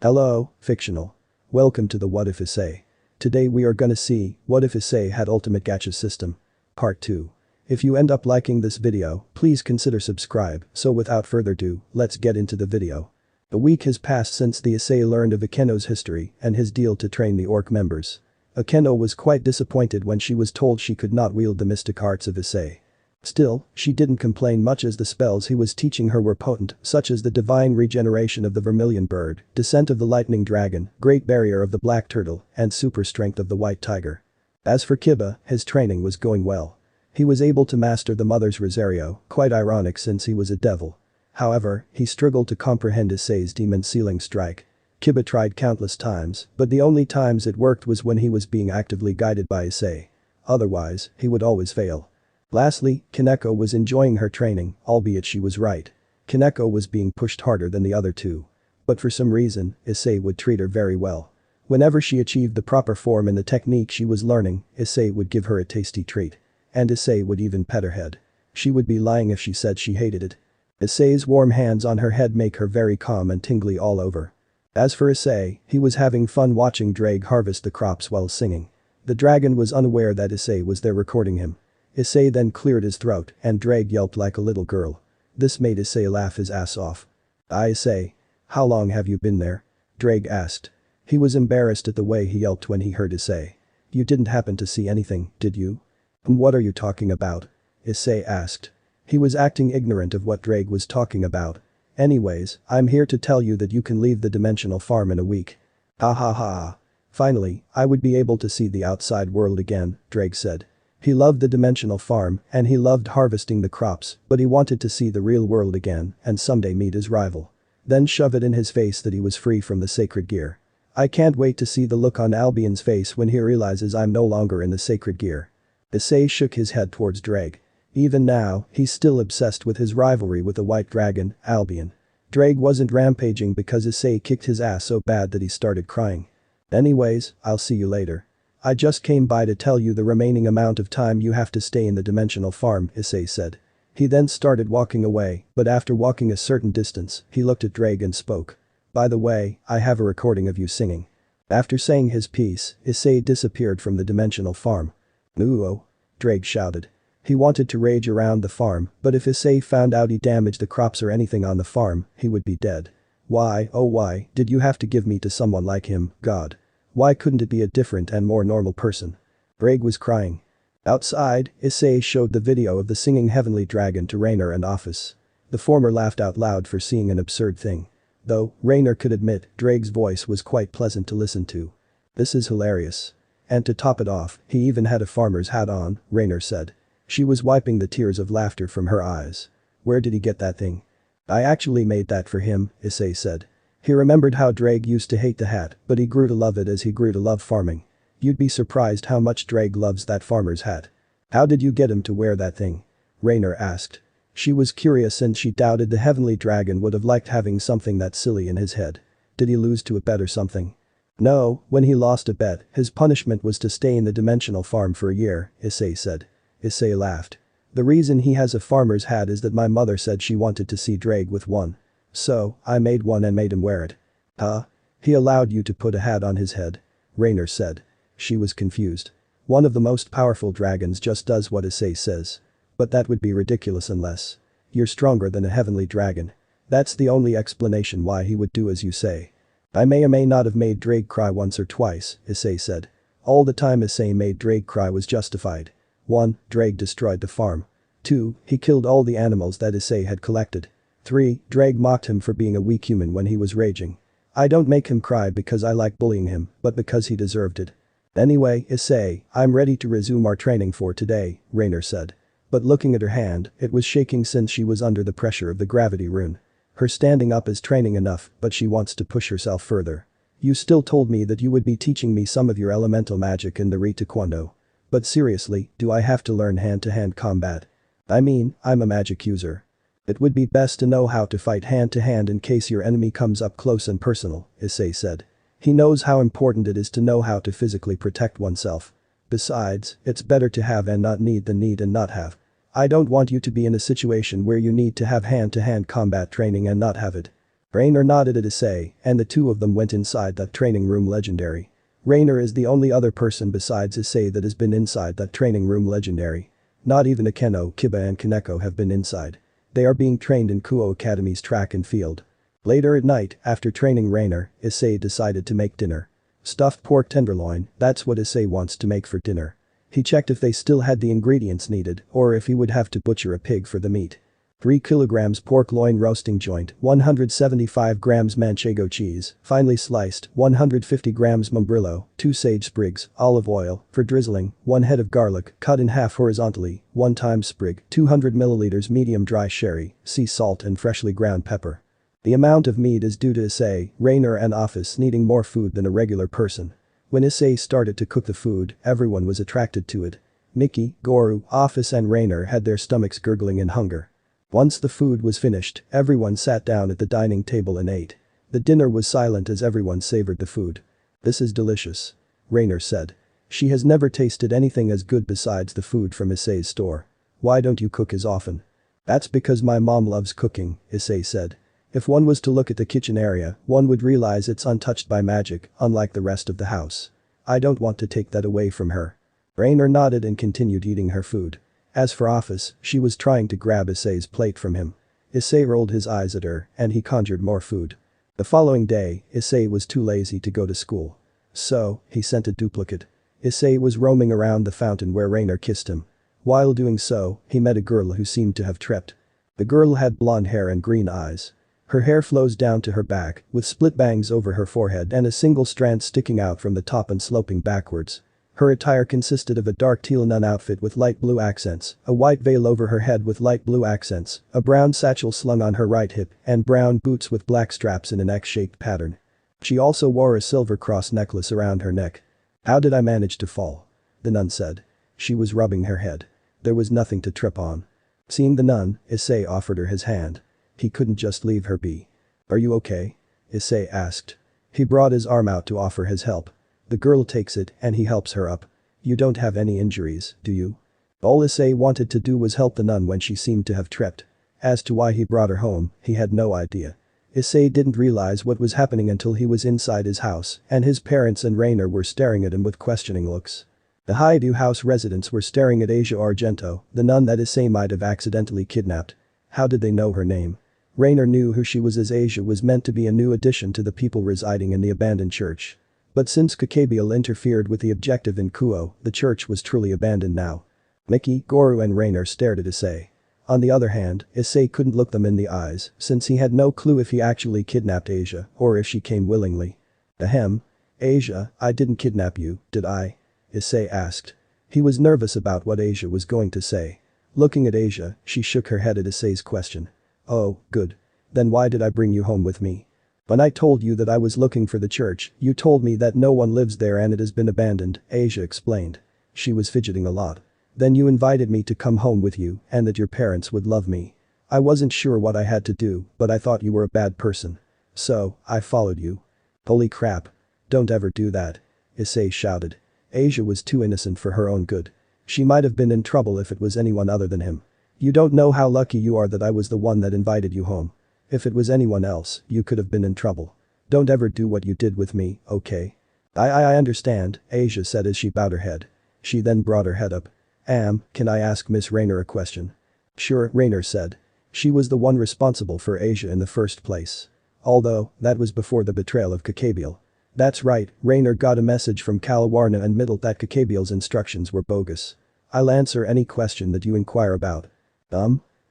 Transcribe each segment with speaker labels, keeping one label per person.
Speaker 1: Hello, fictional. Welcome to the What If Issei. Today we are gonna see, what if Issei had ultimate gacha system? Part 2. If you end up liking this video, please consider subscribe, so without further ado, let's get into the video. A week has passed since the Issei learned of Ikeno's history and his deal to train the orc members. Ikeno was quite disappointed when she was told she could not wield the mystic arts of Issei. Still, she didn't complain much as the spells he was teaching her were potent, such as the divine regeneration of the vermilion bird, descent of the lightning dragon, great barrier of the black turtle, and super strength of the white tiger. As for Kiba, his training was going well. He was able to master the mother's Rosario, quite ironic since he was a devil. However, he struggled to comprehend Issei's demon sealing strike. Kiba tried countless times, but the only times it worked was when he was being actively guided by Issei. Otherwise, he would always fail. Lastly, Kaneko was enjoying her training, albeit she was right. Kaneko was being pushed harder than the other two. But for some reason, Issei would treat her very well. Whenever she achieved the proper form in the technique she was learning, Issei would give her a tasty treat. And Issei would even pet her head. She would be lying if she said she hated it. Issei's warm hands on her head make her very calm and tingly all over. As for Issei, he was having fun watching Drake harvest the crops while singing. The dragon was unaware that Issei was there recording him. Issei then cleared his throat and Drake yelped like a little girl. This made Issei laugh his ass off. Issei. How long have you been there? Drake asked. He was embarrassed at the way he yelped when he heard Issei. You didn't happen to see anything, did you? What are you talking about? Issei asked. He was acting ignorant of what Drake was talking about. Anyways, I'm here to tell you that you can leave the dimensional farm in a week. Ha ha ha. Finally, I would be able to see the outside world again, Drake said. He loved the dimensional farm and he loved harvesting the crops, but he wanted to see the real world again and someday meet his rival. Then shove it in his face that he was free from the sacred gear. I can't wait to see the look on Albion's face when he realizes I'm no longer in the sacred gear. Issei shook his head towards Drake. Even now, he's still obsessed with his rivalry with the white dragon, Albion. Drake wasn't rampaging because Issei kicked his ass so bad that he started crying. Anyways, I'll see you later. I just came by to tell you the remaining amount of time you have to stay in the dimensional farm, Issei said. He then started walking away, but after walking a certain distance, he looked at Drake and spoke. By the way, I have a recording of you singing. After saying his piece, Issei disappeared from the dimensional farm. Ooh! Drake shouted. He wanted to rage around the farm, but if Issei found out he damaged the crops or anything on the farm, he would be dead. Why, oh why, did you have to give me to someone like him, God? Why couldn't it be a different and more normal person? Drake was crying. Outside, Issei showed the video of the singing heavenly dragon to Rainer and Office. The former laughed out loud for seeing an absurd thing. Though, Rainer could admit, Drake's voice was quite pleasant to listen to. This is hilarious. And to top it off, he even had a farmer's hat on, Rainer said. She was wiping the tears of laughter from her eyes. Where did he get that thing? I actually made that for him, Issei said. He remembered how Drake used to hate the hat, but he grew to love it as he grew to love farming. You'd be surprised how much Drake loves that farmer's hat. How did you get him to wear that thing? Rainer asked. She was curious since she doubted the heavenly dragon would have liked having something that silly in his head. Did he lose to a bet or something? No, when he lost a bet, his punishment was to stay in the dimensional farm for a year, Issei said. Issei laughed. The reason he has a farmer's hat is that my mother said she wanted to see Drake with one. So, I made one and made him wear it. Huh? He allowed you to put a hat on his head? Rainer said. She was confused. One of the most powerful dragons just does what Issei says. But that would be ridiculous unless you're stronger than a heavenly dragon. That's the only explanation why he would do as you say. I may or may not have made Drake cry once or twice, Issei said. All the time Issei made Drake cry was justified. 1. Drake destroyed the farm. 2. He killed all the animals that Issei had collected. 3. Drake mocked him for being a weak human when he was raging. I don't make him cry because I like bullying him, but because he deserved it. Anyway, Issei, I'm ready to resume our training for today, Rainer said. But looking at her hand, it was shaking since she was under the pressure of the gravity rune. Her standing up is training enough, but she wants to push herself further. You still told me that you would be teaching me some of your elemental magic in the Taekwondo. But seriously, do I have to learn hand-to-hand combat? I mean, I'm a magic user. It would be best to know how to fight hand-to-hand in case your enemy comes up close and personal, Issei said. He knows how important it is to know how to physically protect oneself. Besides, it's better to have and not need than need and not have. I don't want you to be in a situation where you need to have hand-to-hand combat training and not have it. Rainer nodded at Issei, and the two of them went inside that training room. Legendary. Rainer is the only other person besides Issei that has been inside that training room. Legendary. Not even Akeno, Kiba and Kaneko have been inside. They are being trained in Kuo Academy's track and field. Later at night, after training Rainer, Issei decided to make dinner. Stuffed pork tenderloin, that's what Issei wants to make for dinner. He checked if they still had the ingredients needed or if he would have to butcher a pig for the meat. 3 kilograms pork loin roasting joint, 175 grams manchego cheese, finely sliced, 150 grams membrillo, 2 sage sprigs, olive oil, for drizzling, 1 head of garlic, cut in half horizontally, 1 thyme sprig, 200 milliliters medium dry sherry, sea salt and freshly ground pepper. The amount of meat is due to Issei, Rainer and Office needing more food than a regular person. When Issei started to cook the food, everyone was attracted to it. Mickey, Goru, Office and Rainer had their stomachs gurgling in hunger. Once the food was finished, everyone sat down at the dining table and ate. The dinner was silent as everyone savored the food. "This is delicious," Rainer said. "She has never tasted anything as good besides the food from Issei's store. Why don't you cook as often?" "That's because my mom loves cooking," Issei said. "If one was to look at the kitchen area, one would realize it's untouched by magic, unlike the rest of the house. I don't want to take that away from her." Rainer nodded and continued eating her food. As for Office, she was trying to grab Issei's plate from him. Issei rolled his eyes at her, and he conjured more food. The following day, Issei was too lazy to go to school. So, he sent a duplicate. Issei was roaming around the fountain where Rainer kissed him. While doing so, he met a girl who seemed to have tripped. The girl had blonde hair and green eyes. Her hair flows down to her back, with split bangs over her forehead and a single strand sticking out from the top and sloping backwards. Her attire consisted of a dark teal nun outfit with light blue accents, a white veil over her head with light blue accents, a brown satchel slung on her right hip, and brown boots with black straps in an X-shaped pattern. She also wore a silver cross necklace around her neck. "How did I manage to fall?" the nun said. She was rubbing her head. There was nothing to trip on. Seeing the nun, Issei offered her his hand. He couldn't just leave her be. "Are you okay?" Issei asked. He brought his arm out to offer his help. The girl takes it and he helps her up. "You don't have any injuries, do you?" All Issei wanted to do was help the nun when she seemed to have tripped. As to why he brought her home, he had no idea. Issei didn't realize what was happening until he was inside his house and his parents and Rainer were staring at him with questioning looks. The Hyoudou house residents were staring at Asia Argento, the nun that Issei might have accidentally kidnapped. How did they know her name? Rainer knew who she was, as Asia was meant to be a new addition to the people residing in the abandoned church. But since Kakabiel interfered with the objective in Kuo, the church was truly abandoned now. Mickey, Goru and Rainer stared at Issei. On the other hand, Issei couldn't look them in the eyes since he had no clue if he actually kidnapped Asia or if she came willingly. Ahem. "Asia, I didn't kidnap you, did I?" Issei asked. He was nervous about what Asia was going to say. Looking at Asia, she shook her head at Issei's question. "Oh, good. Then why did I bring you home with me? When I told you that I was looking for the church, you told me that no one lives there and it has been abandoned," Asia explained. She was fidgeting a lot. "Then you invited me to come home with you and that your parents would love me. I wasn't sure what I had to do, but I thought you were a bad person. So, I followed you." "Holy crap. Don't ever do that," Issei shouted. Asia was too innocent for her own good. She might have been in trouble if it was anyone other than him. "You don't know how lucky you are that I was the one that invited you home. If it was anyone else, you could have been in trouble. Don't ever do what you did with me, okay?" I understand," Asia said as she bowed her head. She then brought her head up. Can I ask Miss Rainer a question?" "Sure," Rainer said. She was the one responsible for Asia in the first place. Although, that was before the betrayal of Kakabiel. That's right, Rainer got a message from Kalawarna and Middle that Kakabiel's instructions were bogus. "I'll answer any question that you inquire about."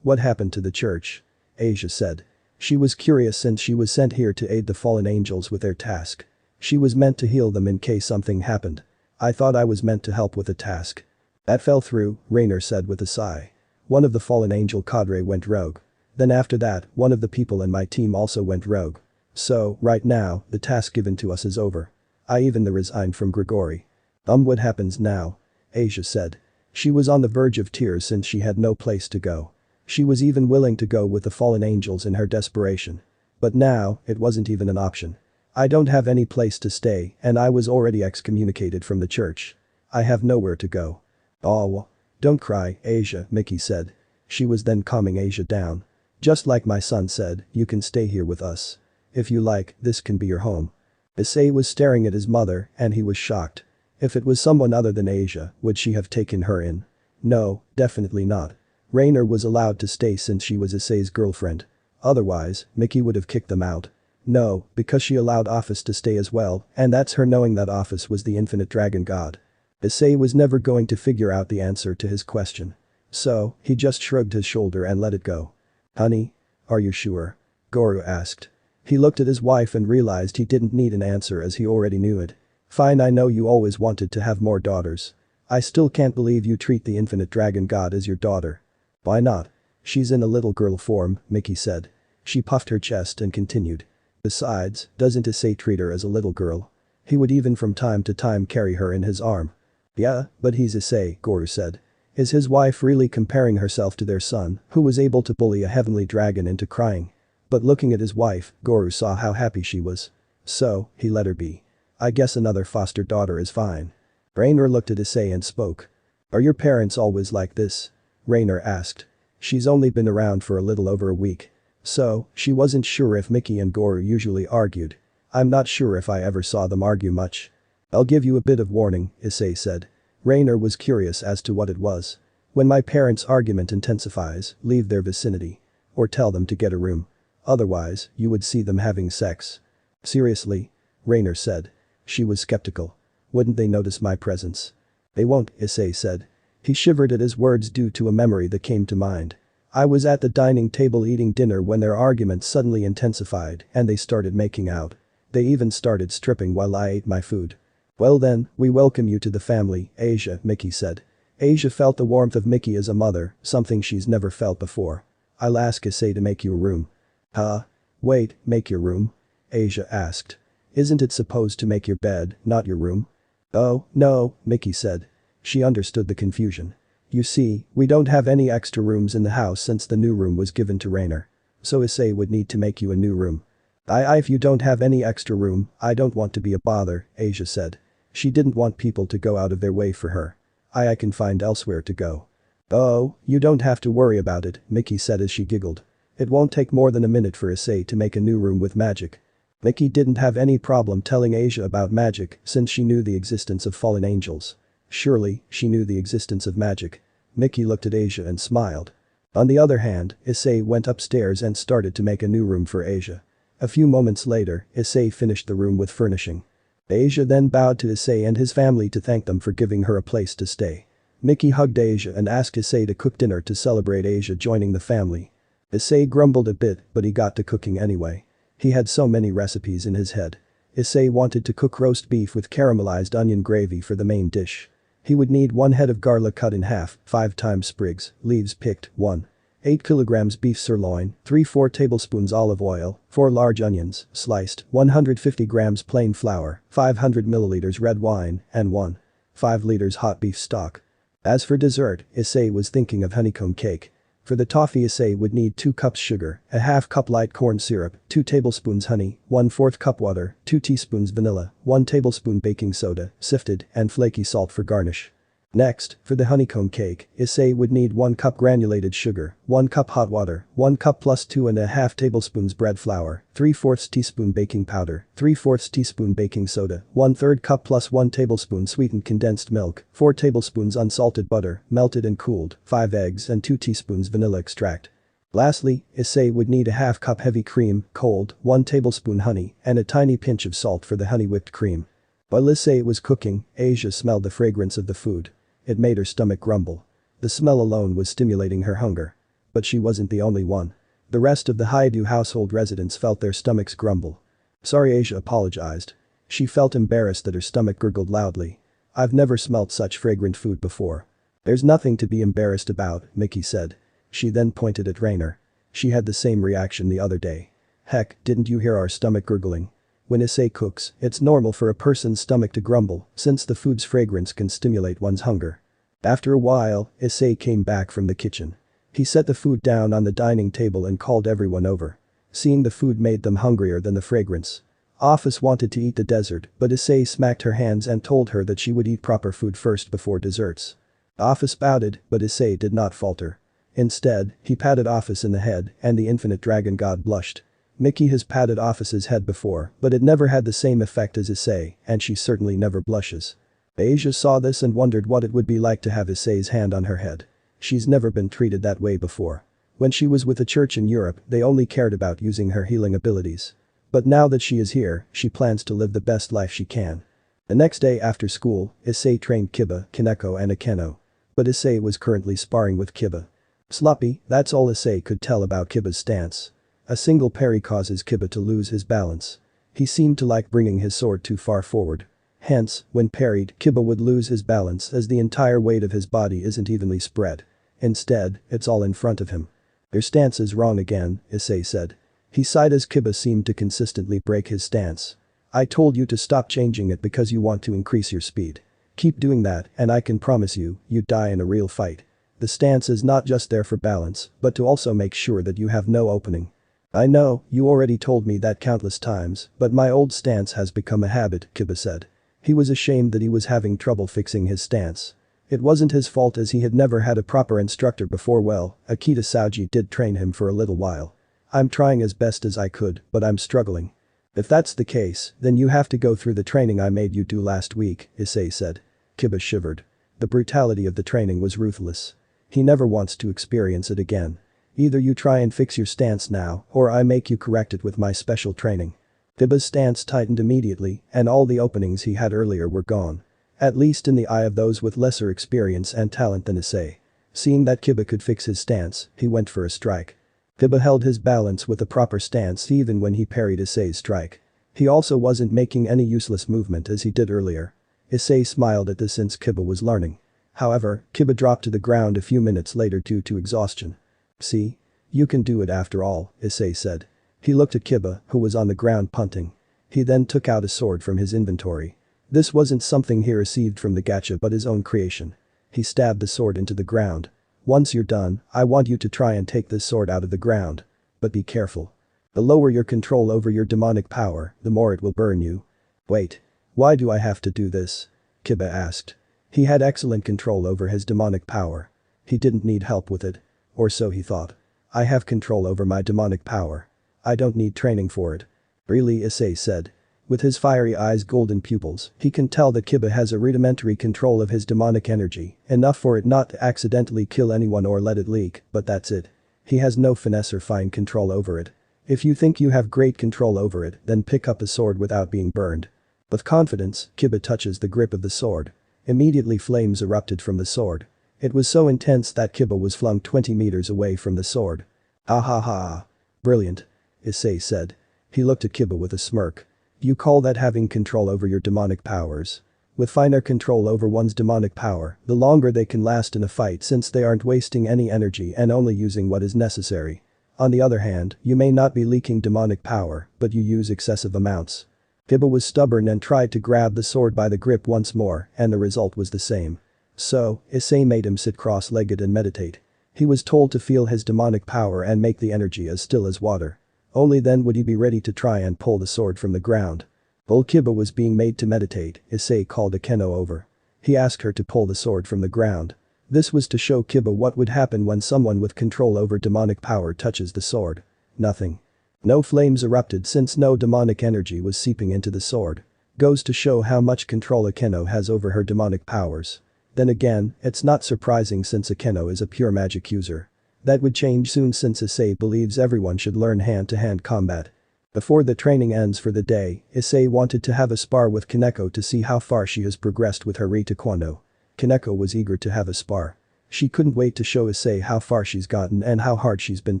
Speaker 1: What happened to the church?" Asia said. She was curious since she was sent here to aid the fallen angels with their task. She was meant to heal them in case something happened. "I thought I was meant to help with a task." "That fell through," Rainer said with a sigh. "One of the fallen angel cadre went rogue. Then after that, one of the people in my team also went rogue. So, right now, the task given to us is over. I even resigned from Grigori." What happens now?" Asia said. She was on the verge of tears since she had no place to go. She was even willing to go with the fallen angels in her desperation. But now, it wasn't even an option. "I don't have any place to stay and I was already excommunicated from the church. I have nowhere to go." "Oh. Don't cry, Asia," Mickey said. She was then calming Asia down. "Just like my son said, you can stay here with us. If you like, this can be your home. Issei was staring at his mother and he was shocked. If it was someone other than Asia, would she have taken her in? No, definitely not. Rainer was allowed to stay since she was Issei's girlfriend. Otherwise, Mickey would have kicked them out. No, because she allowed Office to stay as well, and that's her knowing that Office was the infinite dragon god. Issei was never going to figure out the answer to his question. So, he just shrugged his shoulder and let it go. Honey? Are you sure? Goro asked. He looked at his wife and realized he didn't need an answer as he already knew it. Fine, I know you always wanted to have more daughters. I still can't believe you treat the infinite dragon god as your daughter. Why not? She's in a little girl form, Mickey said. She puffed her chest and continued. Besides, doesn't Issei treat her as a little girl? He would even from time to time carry her in his arm. Yeah, but he's Issei, Goro said. Is his wife really comparing herself to their son, who was able to bully a heavenly dragon into crying? But looking at his wife, Goro saw how happy she was. So, he let her be. I guess another foster daughter is fine. Rainer looked at Issei and spoke. Are your parents always like this? Rainer asked. She's only been around for a little over a week. So, she wasn't sure if Mickey and Goro usually argued. I'm not sure if I ever saw them argue much. I'll give you a bit of warning, Issei said. Rainer was curious as to what it was. When my parents' argument intensifies, leave their vicinity. Or tell them to get a room. Otherwise, you would see them having sex. Seriously? Rainer said. She was skeptical. Wouldn't they notice my presence? They won't, Issei said. He shivered at his words due to a memory that came to mind. I was at the dining table eating dinner when their argument suddenly intensified and they started making out. They even started stripping while I ate my food. Well then, we welcome you to the family, Asia, Mickey said. Asia felt the warmth of Mickey as a mother, something she's never felt before. I'll ask Issei to make you a room. Huh? Wait, make your room? Asia asked. Isn't it supposed to make your bed, not your room? Oh, no, Mickey said. She understood the confusion. You see, we don't have any extra rooms in the house since the new room was given to Rainer. So Issei would need to make you a new room. If you don't have any extra room, I don't want to be a bother, Asia said. She didn't want people to go out of their way for her. I can find elsewhere to go. Oh, you don't have to worry about it, Mickey said as she giggled. It won't take more than a minute for Issei to make a new room with magic. Mickey didn't have any problem telling Asia about magic since she knew the existence of fallen angels. Surely, she knew the existence of magic. Mickey looked at Asia and smiled. On the other hand, Issei went upstairs and started to make a new room for Asia. A few moments later, Issei finished the room with furnishing. Asia then bowed to Issei and his family to thank them for giving her a place to stay. Mickey hugged Asia and asked Issei to cook dinner to celebrate Asia joining the family. Issei grumbled a bit, but he got to cooking anyway. He had so many recipes in his head. Issei wanted to cook roast beef with caramelized onion gravy for the main dish. He would need 1 head of garlic cut in half, 5 times sprigs, leaves picked, 1. 8 kilograms beef sirloin, 3/4 tablespoons olive oil, 4 large onions, sliced, 150 grams plain flour, 500 milliliters red wine, and 1.5 liters hot beef stock. As for dessert, Issei was thinking of honeycomb cake. For the toffee, Issei would need 2 cups sugar, a half cup light corn syrup, 2 tablespoons honey, 1/4 cup water, 2 teaspoons vanilla, 1 tablespoon baking soda, sifted, and flaky salt for garnish. Next, for the honeycomb cake, Issei would need 1 cup granulated sugar, 1 cup hot water, 1 cup plus 2.5 tablespoons bread flour, 3/4 teaspoon baking powder, 3/4 teaspoon baking soda, 1/3 cup plus 1 tablespoon sweetened condensed milk, 4 tablespoons unsalted butter, melted and cooled, 5 eggs and 2 teaspoons vanilla extract. Lastly, Issei would need a half cup heavy cream, cold, 1 tablespoon honey, and a tiny pinch of salt for the honey whipped cream. While Issei was cooking, Asia smelled the fragrance of the food. It made her stomach grumble. The smell alone was stimulating her hunger. But she wasn't the only one. The rest of the Hyoudou household residents felt their stomachs grumble. Sorry, Asia apologized. She felt embarrassed that her stomach gurgled loudly. I've never smelt such fragrant food before. There's nothing to be embarrassed about, Mickey said. She then pointed at Rainer. She had the same reaction the other day. Heck, didn't you hear our stomach gurgling? When Issei cooks, it's normal for a person's stomach to grumble since the food's fragrance can stimulate one's hunger. After a while, Issei came back from the kitchen. He set the food down on the dining table and called everyone over. Seeing the food made them hungrier than the fragrance. Office wanted to eat the dessert, but Issei smacked her hands and told her that she would eat proper food first before desserts. Office pouted, but Issei did not falter. Instead, he patted Office in the head and the infinite dragon god blushed. Mickey has patted Office's head before, but it never had the same effect as Issei, and she certainly never blushes. Asia saw this and wondered what it would be like to have Issei's hand on her head. She's never been treated that way before. When she was with the church in Europe, they only cared about using her healing abilities. But now that she is here, she plans to live the best life she can. The next day after school, Issei trained Kiba, Kaneko and Akeno. But Issei was currently sparring with Kiba. Sloppy, that's all Issei could tell about Kiba's stance. A single parry causes Kiba to lose his balance. He seemed to like bringing his sword too far forward. Hence, when parried, Kiba would lose his balance as the entire weight of his body isn't evenly spread. Instead, it's all in front of him. Your stance is wrong again, Issei said. He sighed as Kiba seemed to consistently break his stance. I told you to stop changing it because you want to increase your speed. Keep doing that and I can promise you, you'd die in a real fight. The stance is not just there for balance, but to also make sure that you have no opening. I know, you already told me that countless times, but my old stance has become a habit, Kiba said. He was ashamed that he was having trouble fixing his stance. It wasn't his fault as he had never had a proper instructor before. Well, Akita Saoji did train him for a little while. I'm trying as best as I could, but I'm struggling. If that's the case, then you have to go through the training I made you do last week, Issei said. Kiba shivered. The brutality of the training was ruthless. He never wants to experience it again. Either you try and fix your stance now, or I make you correct it with my special training. Kiba's stance tightened immediately, and all the openings he had earlier were gone. At least in the eye of those with lesser experience and talent than Issei. Seeing that Kiba could fix his stance, he went for a strike. Kiba held his balance with a proper stance even when he parried Issei's strike. He also wasn't making any useless movement as he did earlier. Issei smiled at this since Kiba was learning. However, Kiba dropped to the ground a few minutes later due to exhaustion. See? You can do it after all, Issei said. He looked at Kiba, who was on the ground punting. He then took out a sword from his inventory. This wasn't something he received from the gacha but his own creation. He stabbed the sword into the ground. Once you're done, I want you to try and take this sword out of the ground. But be careful. The lower your control over your demonic power, the more it will burn you. Wait. Why do I have to do this? Kiba asked. He had excellent control over his demonic power. He didn't need help with it. Or so he thought. I have control over my demonic power. I don't need training for it. Really, Issei said. With his fiery eyes' golden pupils, he can tell that Kiba has a rudimentary control of his demonic energy, enough for it not to accidentally kill anyone or let it leak, but that's it. He has no finesse or fine control over it. If you think you have great control over it, then pick up a sword without being burned. With confidence, Kiba touches the grip of the sword. Immediately flames erupted from the sword. It was so intense that Kiba was flung 20 meters away from the sword. Ah ha ha. Brilliant. Issei said. He looked at Kiba with a smirk. You call that having control over your demonic powers? With finer control over one's demonic power, the longer they can last in a fight since they aren't wasting any energy and only using what is necessary. On the other hand, you may not be leaking demonic power, but you use excessive amounts. Kiba was stubborn and tried to grab the sword by the grip once more, and the result was the same. So, Issei made him sit cross-legged and meditate. He was told to feel his demonic power and make the energy as still as water. Only then would he be ready to try and pull the sword from the ground. While Kiba was being made to meditate, Issei called Akeno over. He asked her to pull the sword from the ground. This was to show Kiba what would happen when someone with control over demonic power touches the sword. Nothing. No flames erupted since no demonic energy was seeping into the sword. Goes to show how much control Akeno has over her demonic powers. Then again, it's not surprising since Akeno is a pure magic user. That would change soon since Issei believes everyone should learn hand-to-hand combat. Before the training ends for the day, Issei wanted to have a spar with Kaneko to see how far she has progressed with her taekwondo. Kaneko was eager to have a spar. She couldn't wait to show Issei how far she's gotten and how hard she's been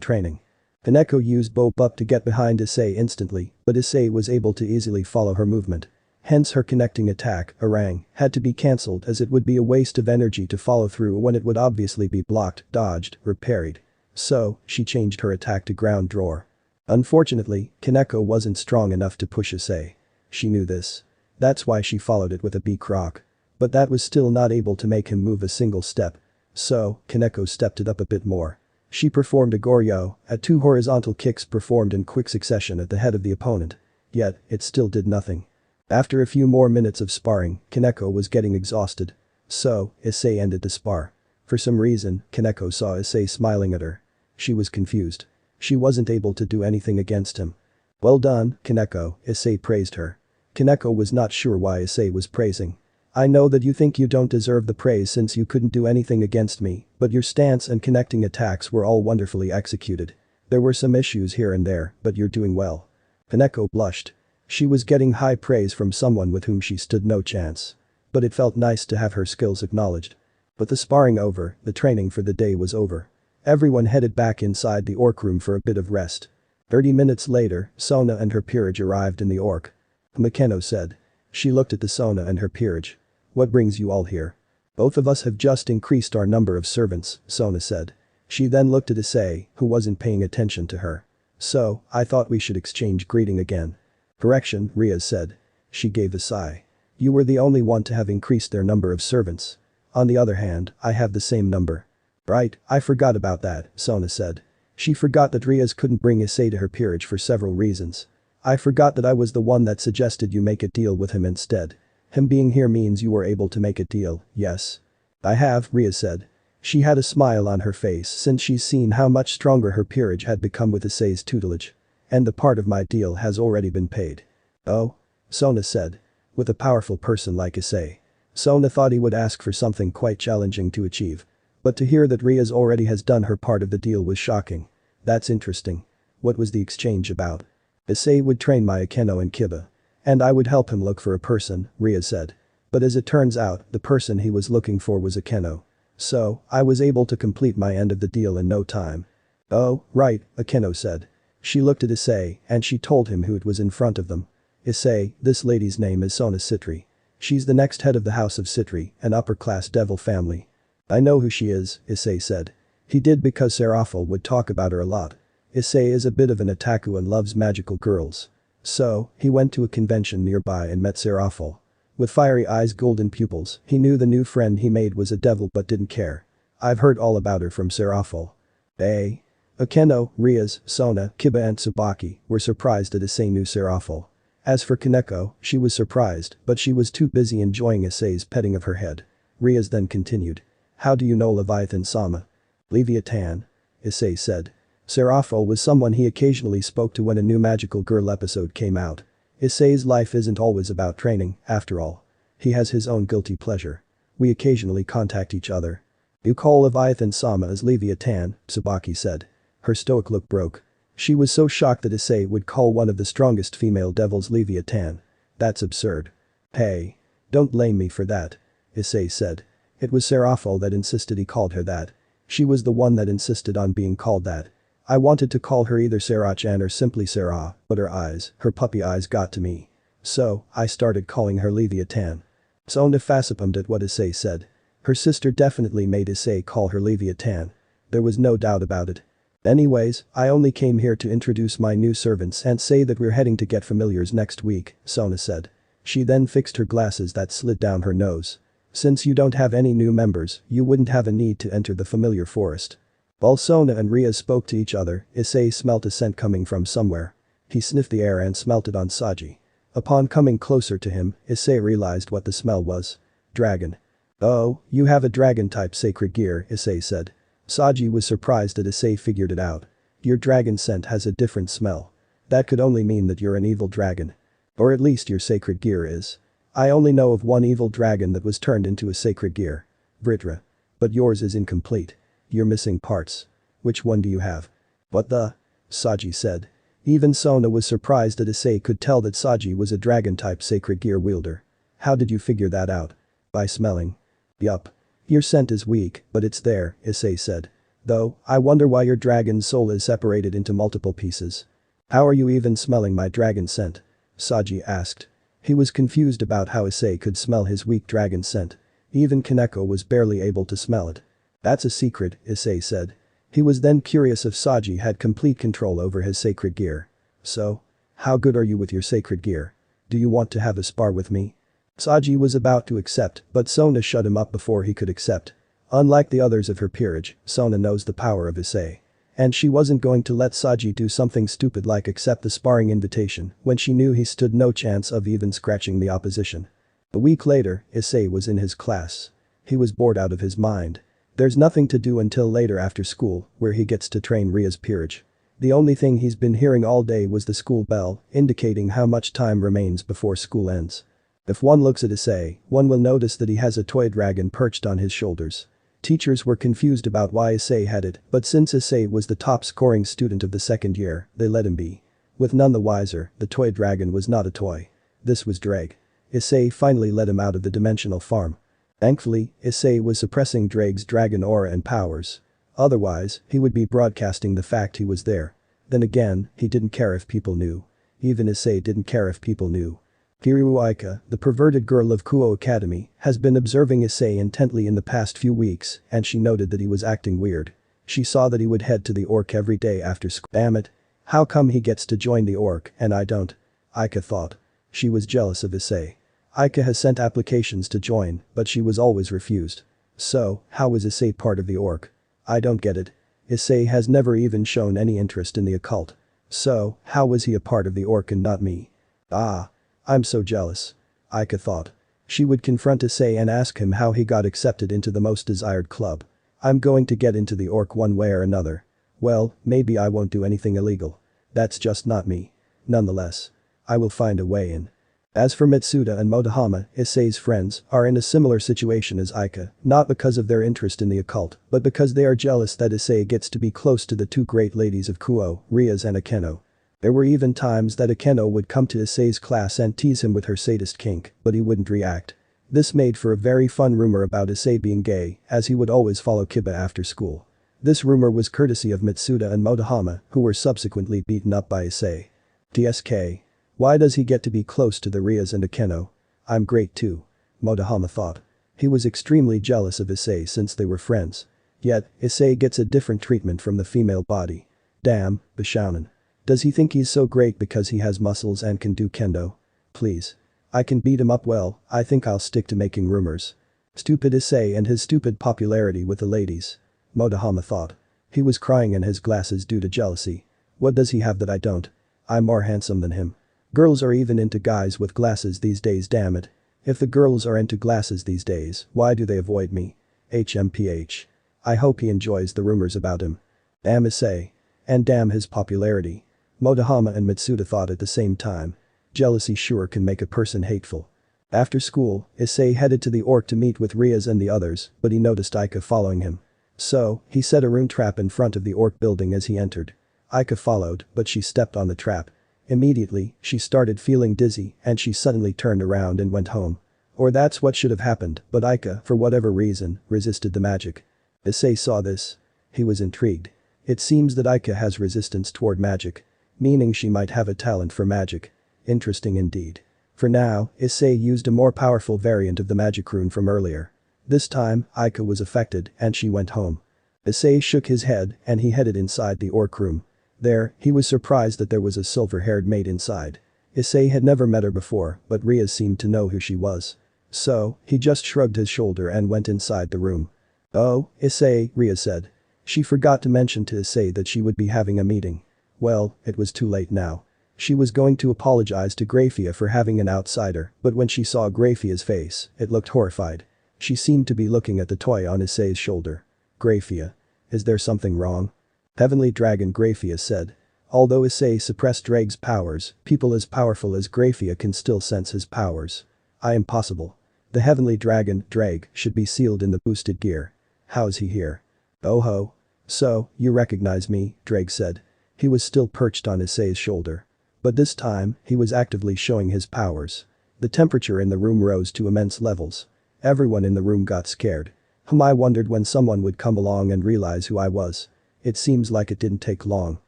Speaker 1: training. Kaneko used Bob to get behind Issei instantly, but Issei was able to easily follow her movement. Hence her connecting attack, Orang, had to be cancelled as it would be a waste of energy to follow through when it would obviously be blocked, dodged, or parried. So, she changed her attack to ground drawer. Unfortunately, Kaneko wasn't strong enough to push Issei. She knew this. That's why she followed it with a B-croc. But that was still not able to make him move a single step. So, Kaneko stepped it up a bit more. She performed a Goryo, at 2 horizontal kicks performed in quick succession at the head of the opponent. Yet, it still did nothing. After a few more minutes of sparring, Kaneko was getting exhausted. So, Issei ended the spar. For some reason, Kaneko saw Issei smiling at her. She was confused. She wasn't able to do anything against him. Well done, Kaneko, Issei praised her. Kaneko was not sure why Issei was praising. I know that you think you don't deserve the praise since you couldn't do anything against me, but your stance and connecting attacks were all wonderfully executed. There were some issues here and there, but you're doing well. Kaneko blushed. She was getting high praise from someone with whom she stood no chance. But it felt nice to have her skills acknowledged. With the sparring over, the training for the day was over. Everyone headed back inside the orc room for a bit of rest. 30 minutes later, Sona and her peerage arrived in the orc. Makeno said. She looked at the Sona and her peerage. What brings you all here? Both of us have just increased our number of servants, Sona said. She then looked at Issei, who wasn't paying attention to her. So, I thought we should exchange greeting again. Correction, Ria said. She gave a sigh. You were the only one to have increased their number of servants. On the other hand, I have the same number. Right, I forgot about that, Sona said. She forgot that Ria's couldn't bring Issei to her peerage for several reasons. I forgot that I was the one that suggested you make a deal with him instead. Him being here means you were able to make a deal, yes? I have, Ria said. She had a smile on her face since she's seen how much stronger her peerage had become with Issei's tutelage. And the part of my deal has already been paid. Oh? Sona said. With a powerful person like Issei. Sona thought he would ask for something quite challenging to achieve. But to hear that Ria's already has done her part of the deal was shocking. That's interesting. What was the exchange about? Issei would train my Akeno and Kiba. And I would help him look for a person, Ria said. But as it turns out, the person he was looking for was Akeno. So, I was able to complete my end of the deal in no time. Oh, right, Akeno said. She looked at Issei and she told him who it was in front of them. Issei, this lady's name is Sona Citri. She's the next head of the House of Citri, an upper-class devil family. I know who she is, Issei said. He did because Seraphil would talk about her a lot. Issei is a bit of an otaku and loves magical girls. So, he went to a convention nearby and met Seraphil. With fiery eyes, golden pupils, he knew the new friend he made was a devil but didn't care. I've heard all about her from Seraphil. Akeno, Riaz, Sona, Kiba and Tsubaki were surprised that Issei knew Seraphil. As for Kaneko, she was surprised, but she was too busy enjoying Issei's petting of her head. Riaz then continued. How do you know Leviathan-sama? Leviathan? Issei said. Seraphil was someone he occasionally spoke to when a new magical girl episode came out. Issei's life isn't always about training, after all. He has his own guilty pleasure. We occasionally contact each other. You call Leviathan-sama as Leviathan, Tsubaki said. Her stoic look broke. She was so shocked that Issei would call one of the strongest female devils Leviathan. That's absurd. Hey. Don't blame me for that. Issei said. It was Seraphil that insisted he called her that. She was the one that insisted on being called that. I wanted to call her either Sarah-chan or simply Sarah, but her puppy eyes got to me. So, I started calling her Leviathan. Sona facepalmed at what Issei said. Her sister definitely made Issei call her Leviathan. There was no doubt about it. Anyways, I only came here to introduce my new servants and say that we're heading to get familiars next week, Sona said. She then fixed her glasses that slid down her nose. Since you don't have any new members, you wouldn't have a need to enter the familiar forest. While Sona and Ria spoke to each other, Issei smelt a scent coming from somewhere. He sniffed the air and smelt it on Saji. Upon coming closer to him, Issei realized what the smell was. Dragon. Oh, you have a dragon-type sacred gear, Issei said. Saji was surprised that Issei figured it out. Your dragon scent has a different smell. That could only mean that you're an evil dragon. Or at least your sacred gear is. I only know of one evil dragon that was turned into a sacred gear. Vritra. But yours is incomplete. You're missing parts. Which one do you have? What the? Saji said. Even Sona was surprised that Issei could tell that Saji was a dragon-type sacred gear wielder. How did you figure that out? By smelling. Yup. Your scent is weak, but it's there, Issei said. Though, I wonder why your dragon's soul is separated into multiple pieces. How are you even smelling my dragon scent? Saji asked. He was confused about how Issei could smell his weak dragon scent. Even Kaneko was barely able to smell it. That's a secret, Issei said. He was then curious if Saji had complete control over his sacred gear. So? How good are you with your sacred gear? Do you want to have a spar with me? Saji was about to accept, but Sona shut him up before he could accept. Unlike the others of her peerage, Sona knows the power of Issei. And she wasn't going to let Saji do something stupid like accept the sparring invitation when she knew he stood no chance of even scratching the opposition. A week later, Issei was in his class. He was bored out of his mind. There's nothing to do until later after school, where he gets to train Ria's peerage. The only thing he's been hearing all day was the school bell, indicating how much time remains before school ends. If one looks at Issei, one will notice that he has a toy dragon perched on his shoulders. Teachers were confused about why Issei had it, but since Issei was the top scoring student of the second year, they let him be. With none the wiser, the toy dragon was not a toy. This was Drake. Issei finally let him out of the dimensional farm. Thankfully, Issei was suppressing Drake's dragon aura and powers. Otherwise, he would be broadcasting the fact he was there. Then again, he didn't care if people knew. Even Issei didn't care if people knew. Kiryu Aika, the perverted girl of Kuo Academy, has been observing Issei intently in the past few weeks, and she noted that he was acting weird. She saw that he would head to the orc every day after school. Damn it. How come he gets to join the orc and I don't? Aika thought. She was jealous of Issei. Aika has sent applications to join, but she was always refused. So, how is Issei part of the orc? I don't get it. Issei has never even shown any interest in the occult. So, how was he a part of the orc and not me? Ah. I'm so jealous. Aika thought. She would confront Issei and ask him how he got accepted into the most desired club. I'm going to get into the orc one way or another. Well, maybe I won't do anything illegal. That's just not me. Nonetheless. I will find a way in. As for Mitsuda and Motohama, Issei's friends, are in a similar situation as Aika, not because of their interest in the occult, but because they are jealous that Issei gets to be close to the two great ladies of Kuo, Rias and Akeno. There were even times that Akeno would come to Issei's class and tease him with her sadist kink, but he wouldn't react. This made for a very fun rumor about Issei being gay, as he would always follow Kiba after school. This rumor was courtesy of Mitsuda and Motohama, who were subsequently beaten up by Issei. DSK. Why does he get to be close to the Rias and Akeno? I'm great too. Motohama thought. He was extremely jealous of Issei since they were friends. Yet, Issei gets a different treatment from the female body. Damn, Bishounen. Does he think he's so great because he has muscles and can do kendo? Please. I can beat him up well, I think I'll stick to making rumors. Stupid Issei and his stupid popularity with the ladies. Motohama thought. He was crying in his glasses due to jealousy. What does he have that I don't? I'm more handsome than him. Girls are even into guys with glasses these days, damn it. If the girls are into glasses these days, why do they avoid me? HMPH. I hope he enjoys the rumors about him. Damn Issei. And damn his popularity. Motohama and Mitsuda thought at the same time. Jealousy sure can make a person hateful. After school, Issei headed to the orc to meet with Rias and the others, but he noticed Aika following him. So, he set a rune trap in front of the orc building as he entered. Aika followed, but she stepped on the trap. Immediately, she started feeling dizzy and she suddenly turned around and went home. Or that's what should have happened, but Aika, for whatever reason, resisted the magic. Issei saw this. He was intrigued. It seems that Aika has resistance toward magic. Meaning she might have a talent for magic. Interesting indeed. For now, Issei used a more powerful variant of the magic rune from earlier. This time, Aika was affected and she went home. Issei shook his head and he headed inside the orc room. There, he was surprised that there was a silver-haired maid inside. Issei had never met her before, but Rias seemed to know who she was. So, he just shrugged his shoulder and went inside the room. Oh, Issei, Rias said. She forgot to mention to Issei that she would be having a meeting. Well, it was too late now. She was going to apologize to Grafia for having an outsider, but when she saw Grafia's face, it looked horrified. She seemed to be looking at the toy on Issei's shoulder. Grafia. Is there something wrong? Heavenly Dragon Grafia said. Although Issei suppressed Drake's powers, people as powerful as Grafia can still sense his powers. I am possible. The Heavenly Dragon, Drake, should be sealed in the boosted gear. How's he here? Oh ho. So, you recognize me, Drake said. He was still perched on Issei's shoulder. But this time, he was actively showing his powers. The temperature in the room rose to immense levels. Everyone in the room got scared. I wondered when someone would come along and realize who I was. It seems like it didn't take long.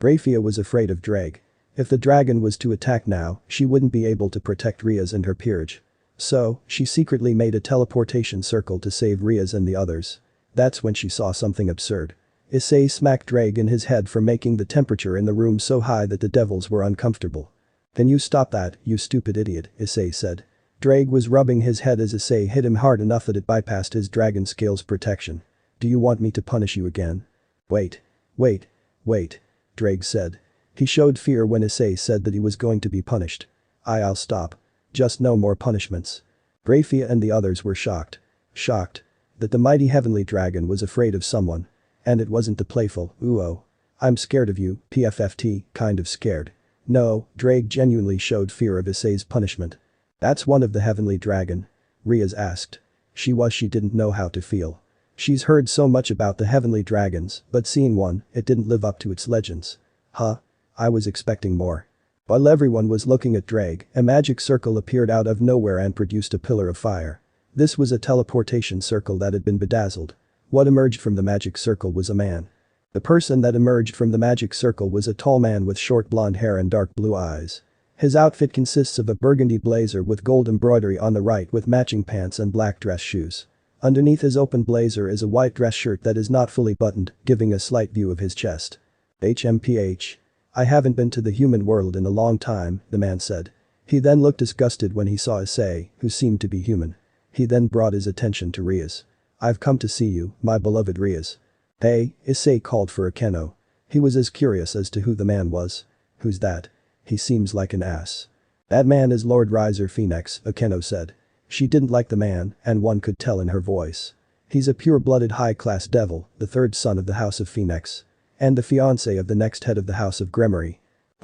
Speaker 1: Grafia was afraid of Drake. If the dragon was to attack now, she wouldn't be able to protect Rias and her peerage. So, she secretly made a teleportation circle to save Rias and the others. That's when she saw something absurd. Issei smacked Drake in his head for making the temperature in the room so high that the devils were uncomfortable. Can you stop that, you stupid idiot, Issei said. Drake was rubbing his head as Issei hit him hard enough that it bypassed his dragon scales protection. Do you want me to punish you again? Wait. Drake said. He showed fear when Issei said that he was going to be punished. I'll stop. Just no more punishments. Grafia and the others were shocked. Shocked. That the mighty heavenly dragon was afraid of someone. And it wasn't the playful, ooh-oh. I'm scared of you, PFFT, kind of scared. No, Drake genuinely showed fear of Issei's punishment. That's one of the heavenly dragon? Riaz asked. She didn't know how to feel. She's heard so much about the heavenly dragons, but seeing one, it didn't live up to its legends. Huh? I was expecting more. While everyone was looking at Drake, a magic circle appeared out of nowhere and produced a pillar of fire. This was a teleportation circle that had been bedazzled. What emerged from the magic circle was a man. The person that emerged from the magic circle was a tall man with short blonde hair and dark blue eyes. His outfit consists of a burgundy blazer with gold embroidery on the right with matching pants and black dress shoes. Underneath his open blazer is a white dress shirt that is not fully buttoned, giving a slight view of his chest. HMPH. I haven't been to the human world in a long time, the man said. He then looked disgusted when he saw Issei, who seemed to be human. He then brought his attention to Riaz. I've come to see you, my beloved Riaz. Hey, Issei called for Akeno. He was as curious as to who the man was. Who's that? He seems like an ass. That man is Lord Riser Phoenix, Akeno said. She didn't like the man, and one could tell in her voice. He's a pure-blooded high-class devil, the third son of the House of Phoenix. And the fiancé of the next head of the House of Gremory.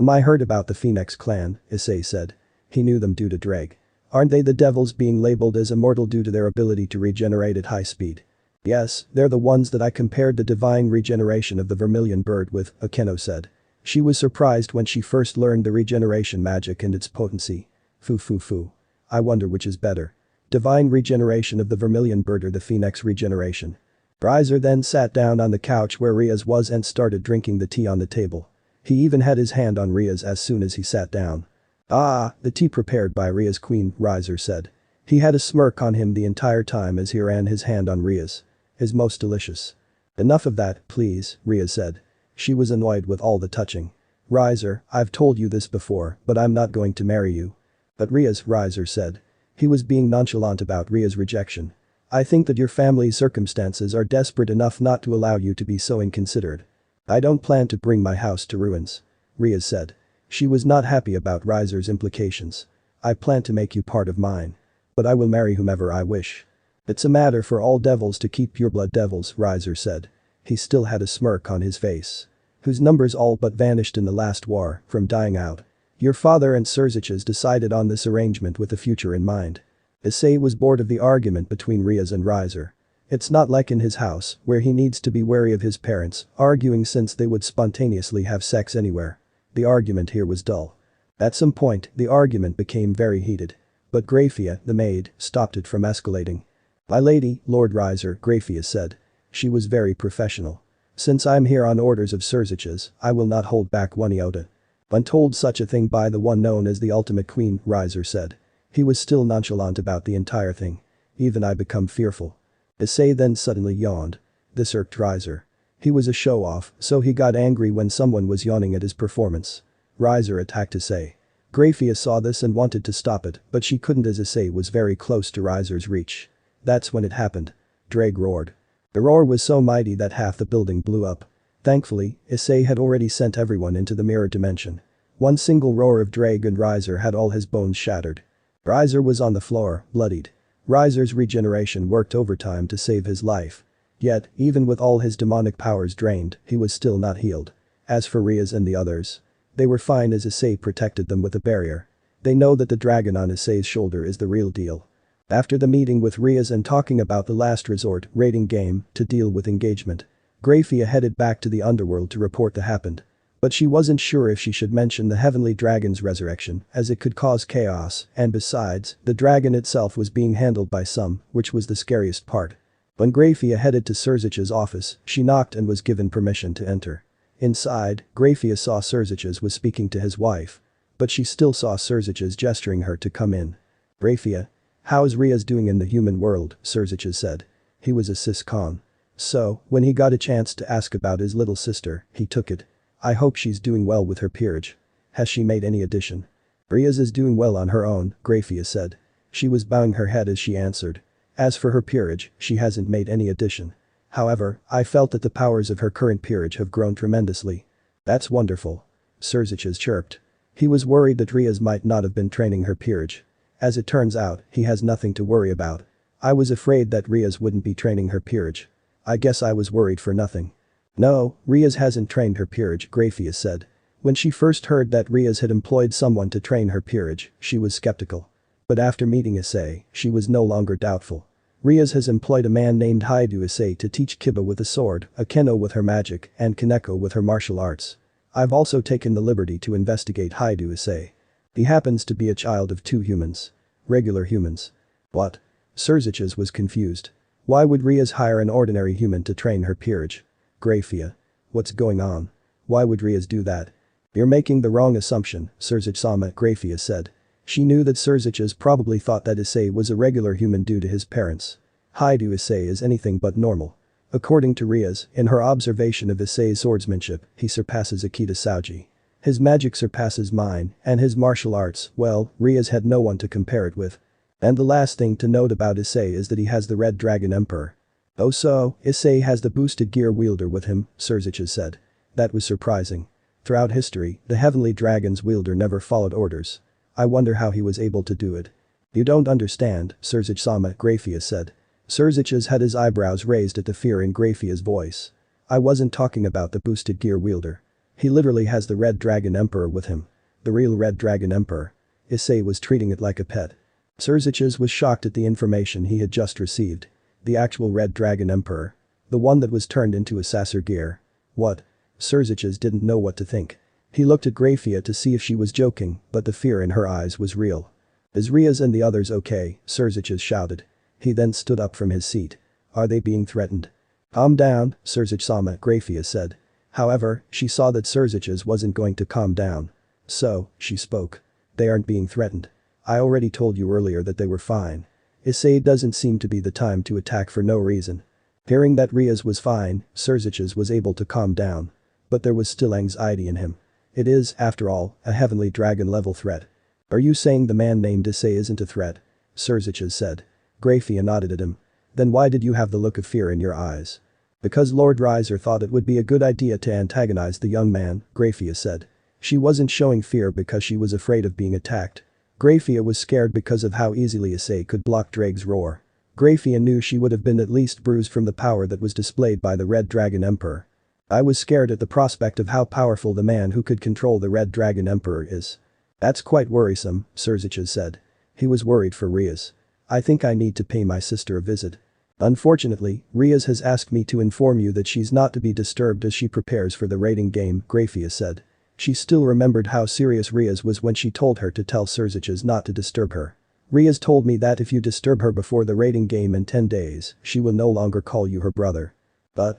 Speaker 1: I heard about the Phoenix clan, Issei said. He knew them due to Drake. Aren't they the devils being labeled as immortal due to their ability to regenerate at high speed? Yes, they're the ones that I compared the divine regeneration of the vermilion bird with, Akeno said. She was surprised when she first learned the regeneration magic and its potency. Foo. I wonder which is better. Divine regeneration of the vermilion bird or the Phoenix regeneration. Riser then sat down on the couch where Riaz was and started drinking the tea on the table. He even had his hand on Riaz as soon as he sat down. Ah, the tea prepared by Riaz Queen, Riser said. He had a smirk on him the entire time as he ran his hand on Riaz. Is most delicious. Enough of that, please, Riaz said. She was annoyed with all the touching. Riser, I've told you this before, but I'm not going to marry you. But Riaz, Riser said. He was being nonchalant about Riaz's rejection. I think that your family's circumstances are desperate enough not to allow you to be so inconsiderate. I don't plan to bring my house to ruins. Riaz said. She was not happy about Riser's implications. I plan to make you part of mine. But I will marry whomever I wish. It's a matter for all devils to keep pureblood devils, Riser said. He still had a smirk on his face. Whose numbers all but vanished in the last war, from dying out. Your father and Surziches decided on this arrangement with the future in mind. Issei was bored of the argument between Riaz and Riser. It's not like in his house, where he needs to be wary of his parents, arguing since they would spontaneously have sex anywhere. The argument here was dull. At some point, the argument became very heated. But Grafia, the maid, stopped it from escalating. My lady, Lord Riser, Grafia said. She was very professional. Since I'm here on orders of Surziches, I will not hold back one iota. When told such a thing by the one known as the ultimate queen, Riser said. He was still nonchalant about the entire thing. Even I become fearful. Issei then suddenly yawned. This irked Riser. He was a show-off, so he got angry when someone was yawning at his performance. Riser attacked Issei. Grafia saw this and wanted to stop it, but she couldn't as Issei was very close to Riser's reach. That's when it happened. Drake roared. The roar was so mighty that half the building blew up. Thankfully, Issei had already sent everyone into the mirror dimension. One single roar of Drake and Riser had all his bones shattered. Riser was on the floor, bloodied. Riser's regeneration worked overtime to save his life. Yet, even with all his demonic powers drained, he was still not healed. As for Riaz and the others, they were fine as Issei protected them with a barrier. They know that the dragon on Issei's shoulder is the real deal. After the meeting with Riaz and talking about the last resort raiding game to deal with engagement, Grafia headed back to the underworld to report the happened. But she wasn't sure if she should mention the heavenly dragon's resurrection as it could cause chaos, and besides, the dragon itself was being handled by some, which was the scariest part. When Grafia headed to Surzich's office, she knocked and was given permission to enter. Inside, Grafia saw Surziches was speaking to his wife. But she still saw Surziches gesturing her to come in. Grafia. How's Riaz doing in the human world, Surziches said. He was a cis-con. So, when he got a chance to ask about his little sister, he took it. I hope she's doing well with her peerage. Has she made any addition? Riaz is doing well on her own, Grafia said. She was bowing her head as she answered. As for her peerage, she hasn't made any addition. However, I felt that the powers of her current peerage have grown tremendously. That's wonderful. Surziches chirped. He was worried that Riaz might not have been training her peerage. As it turns out, he has nothing to worry about. I was afraid that Riaz wouldn't be training her peerage. I guess I was worried for nothing. No, Riaz hasn't trained her peerage, Grafia said. When she first heard that Riaz had employed someone to train her peerage, she was skeptical. But after meeting Issei, she was no longer doubtful. Riaz has employed a man named Hyoudou Issei to teach Kiba with a sword, Akeno with her magic, and Kaneko with her martial arts. I've also taken the liberty to investigate Hyoudou Issei. He happens to be a child of 2 humans. Regular humans. What? Surziches was confused. Why would Riaz hire an ordinary human to train her peerage? Grafia. What's going on? Why would Riaz do that? You're making the wrong assumption, Surzich-sama, Grafia said. She knew that Surziches probably thought that Issei was a regular human due to his parents. Hyoudou Issei is anything but normal. According to Riaz, in her observation of Issei's swordsmanship, he surpasses Akita Saoji. His magic surpasses mine, and his martial arts, well, Riaz had no one to compare it with. And the last thing to note about Issei is that he has the Red Dragon Emperor. Oh so, Issei has the boosted gear wielder with him, Surziches said. That was surprising. Throughout history, the Heavenly Dragon's wielder never followed orders. I wonder how he was able to do it. You don't understand, Surzich-sama, Grafia said. Surziches had his eyebrows raised at the fear in Grafia's voice. I wasn't talking about the boosted gear wielder. He literally has the Red Dragon Emperor with him. The real Red Dragon Emperor. Issei was treating it like a pet. Surziches was shocked at the information he had just received. The actual Red Dragon Emperor. The one that was turned into a Sasser gear. What? Surziches didn't know what to think. He looked at Grafia to see if she was joking, but the fear in her eyes was real. Is Riaz and the others okay? Surziches shouted. He then stood up from his seat. Are they being threatened? Calm down, Surzich-sama, Grafia said. However, she saw that Surziches wasn't going to calm down. So, she spoke. They aren't being threatened. I already told you earlier that they were fine. Issei doesn't seem to be the time to attack for no reason. Hearing that Riaz was fine, Surziches was able to calm down. But there was still anxiety in him. It is, after all, a Heavenly Dragon level threat. Are you saying the man named Issei isn't a threat? Surziches said. Grafia nodded at him. Then why did you have the look of fear in your eyes? Because Lord Reiser thought it would be a good idea to antagonize the young man, Grafia said. She wasn't showing fear because she was afraid of being attacked. Grafia was scared because of how easily Issei could block Drake's roar. Grafia knew she would have been at least bruised from the power that was displayed by the Red Dragon Emperor. I was scared at the prospect of how powerful the man who could control the Red Dragon Emperor is. That's quite worrisome, Surziches said. He was worried for Riaz. I think I need to pay my sister a visit. Unfortunately, Riaz has asked me to inform you that she's not to be disturbed as she prepares for the raiding game, Grafia said. She still remembered how serious Riaz was when she told her to tell Surziches not to disturb her. Riaz told me that if you disturb her before the raiding game in 10 days, she will no longer call you her brother. But,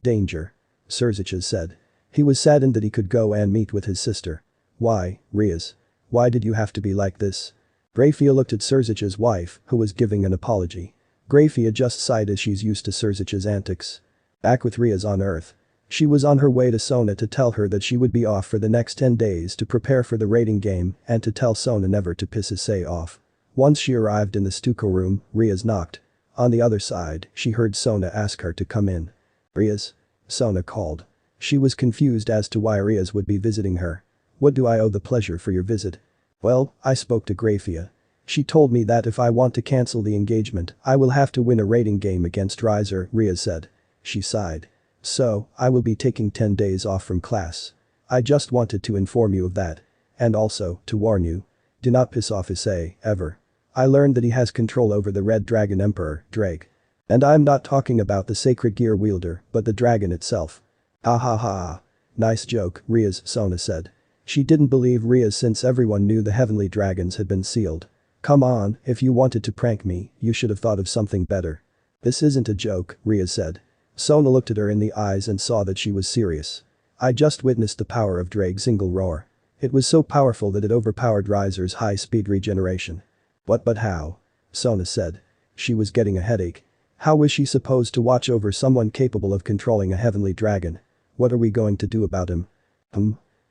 Speaker 1: danger. Surziches said. He was saddened that he could go and meet with his sister. Why, Riaz? Why did you have to be like this? Grafia looked at Surzich's wife, who was giving an apology. Grafia just sighed as she's used to Surzich's antics. Back with Riaz on Earth. She was on her way to Sona to tell her that she would be off for the next 10 days to prepare for the raiding game and to tell Sona never to piss Issei off. Once she arrived in the stucco room, Riaz knocked. On the other side, she heard Sona ask her to come in. Riaz? Sona called. She was confused as to why Riaz would be visiting her. What do I owe the pleasure for your visit? Well, I spoke to Grafia. She told me that if I want to cancel the engagement, I will have to win a raiding game against Reiser, Riaz said. She sighed. So, I will be taking 10 days off from class. I just wanted to inform you of that. And also, to warn you. Do not piss off Issei, ever. I learned that he has control over the Red Dragon Emperor, Drake. And I'm not talking about the sacred gear wielder, but the dragon itself. Ha ha ha. Nice joke, Riaz, Sona said. She didn't believe Riaz since everyone knew the heavenly dragons had been sealed. Come on, if you wanted to prank me, you should have thought of something better. This isn't a joke, Riaz said. Sona looked at her in the eyes and saw that she was serious. I just witnessed the power of Drake's single roar. It was so powerful that it overpowered Reiser's high-speed regeneration. But how? Sona said. She was getting a headache. How was she supposed to watch over someone capable of controlling a heavenly dragon? What are we going to do about him?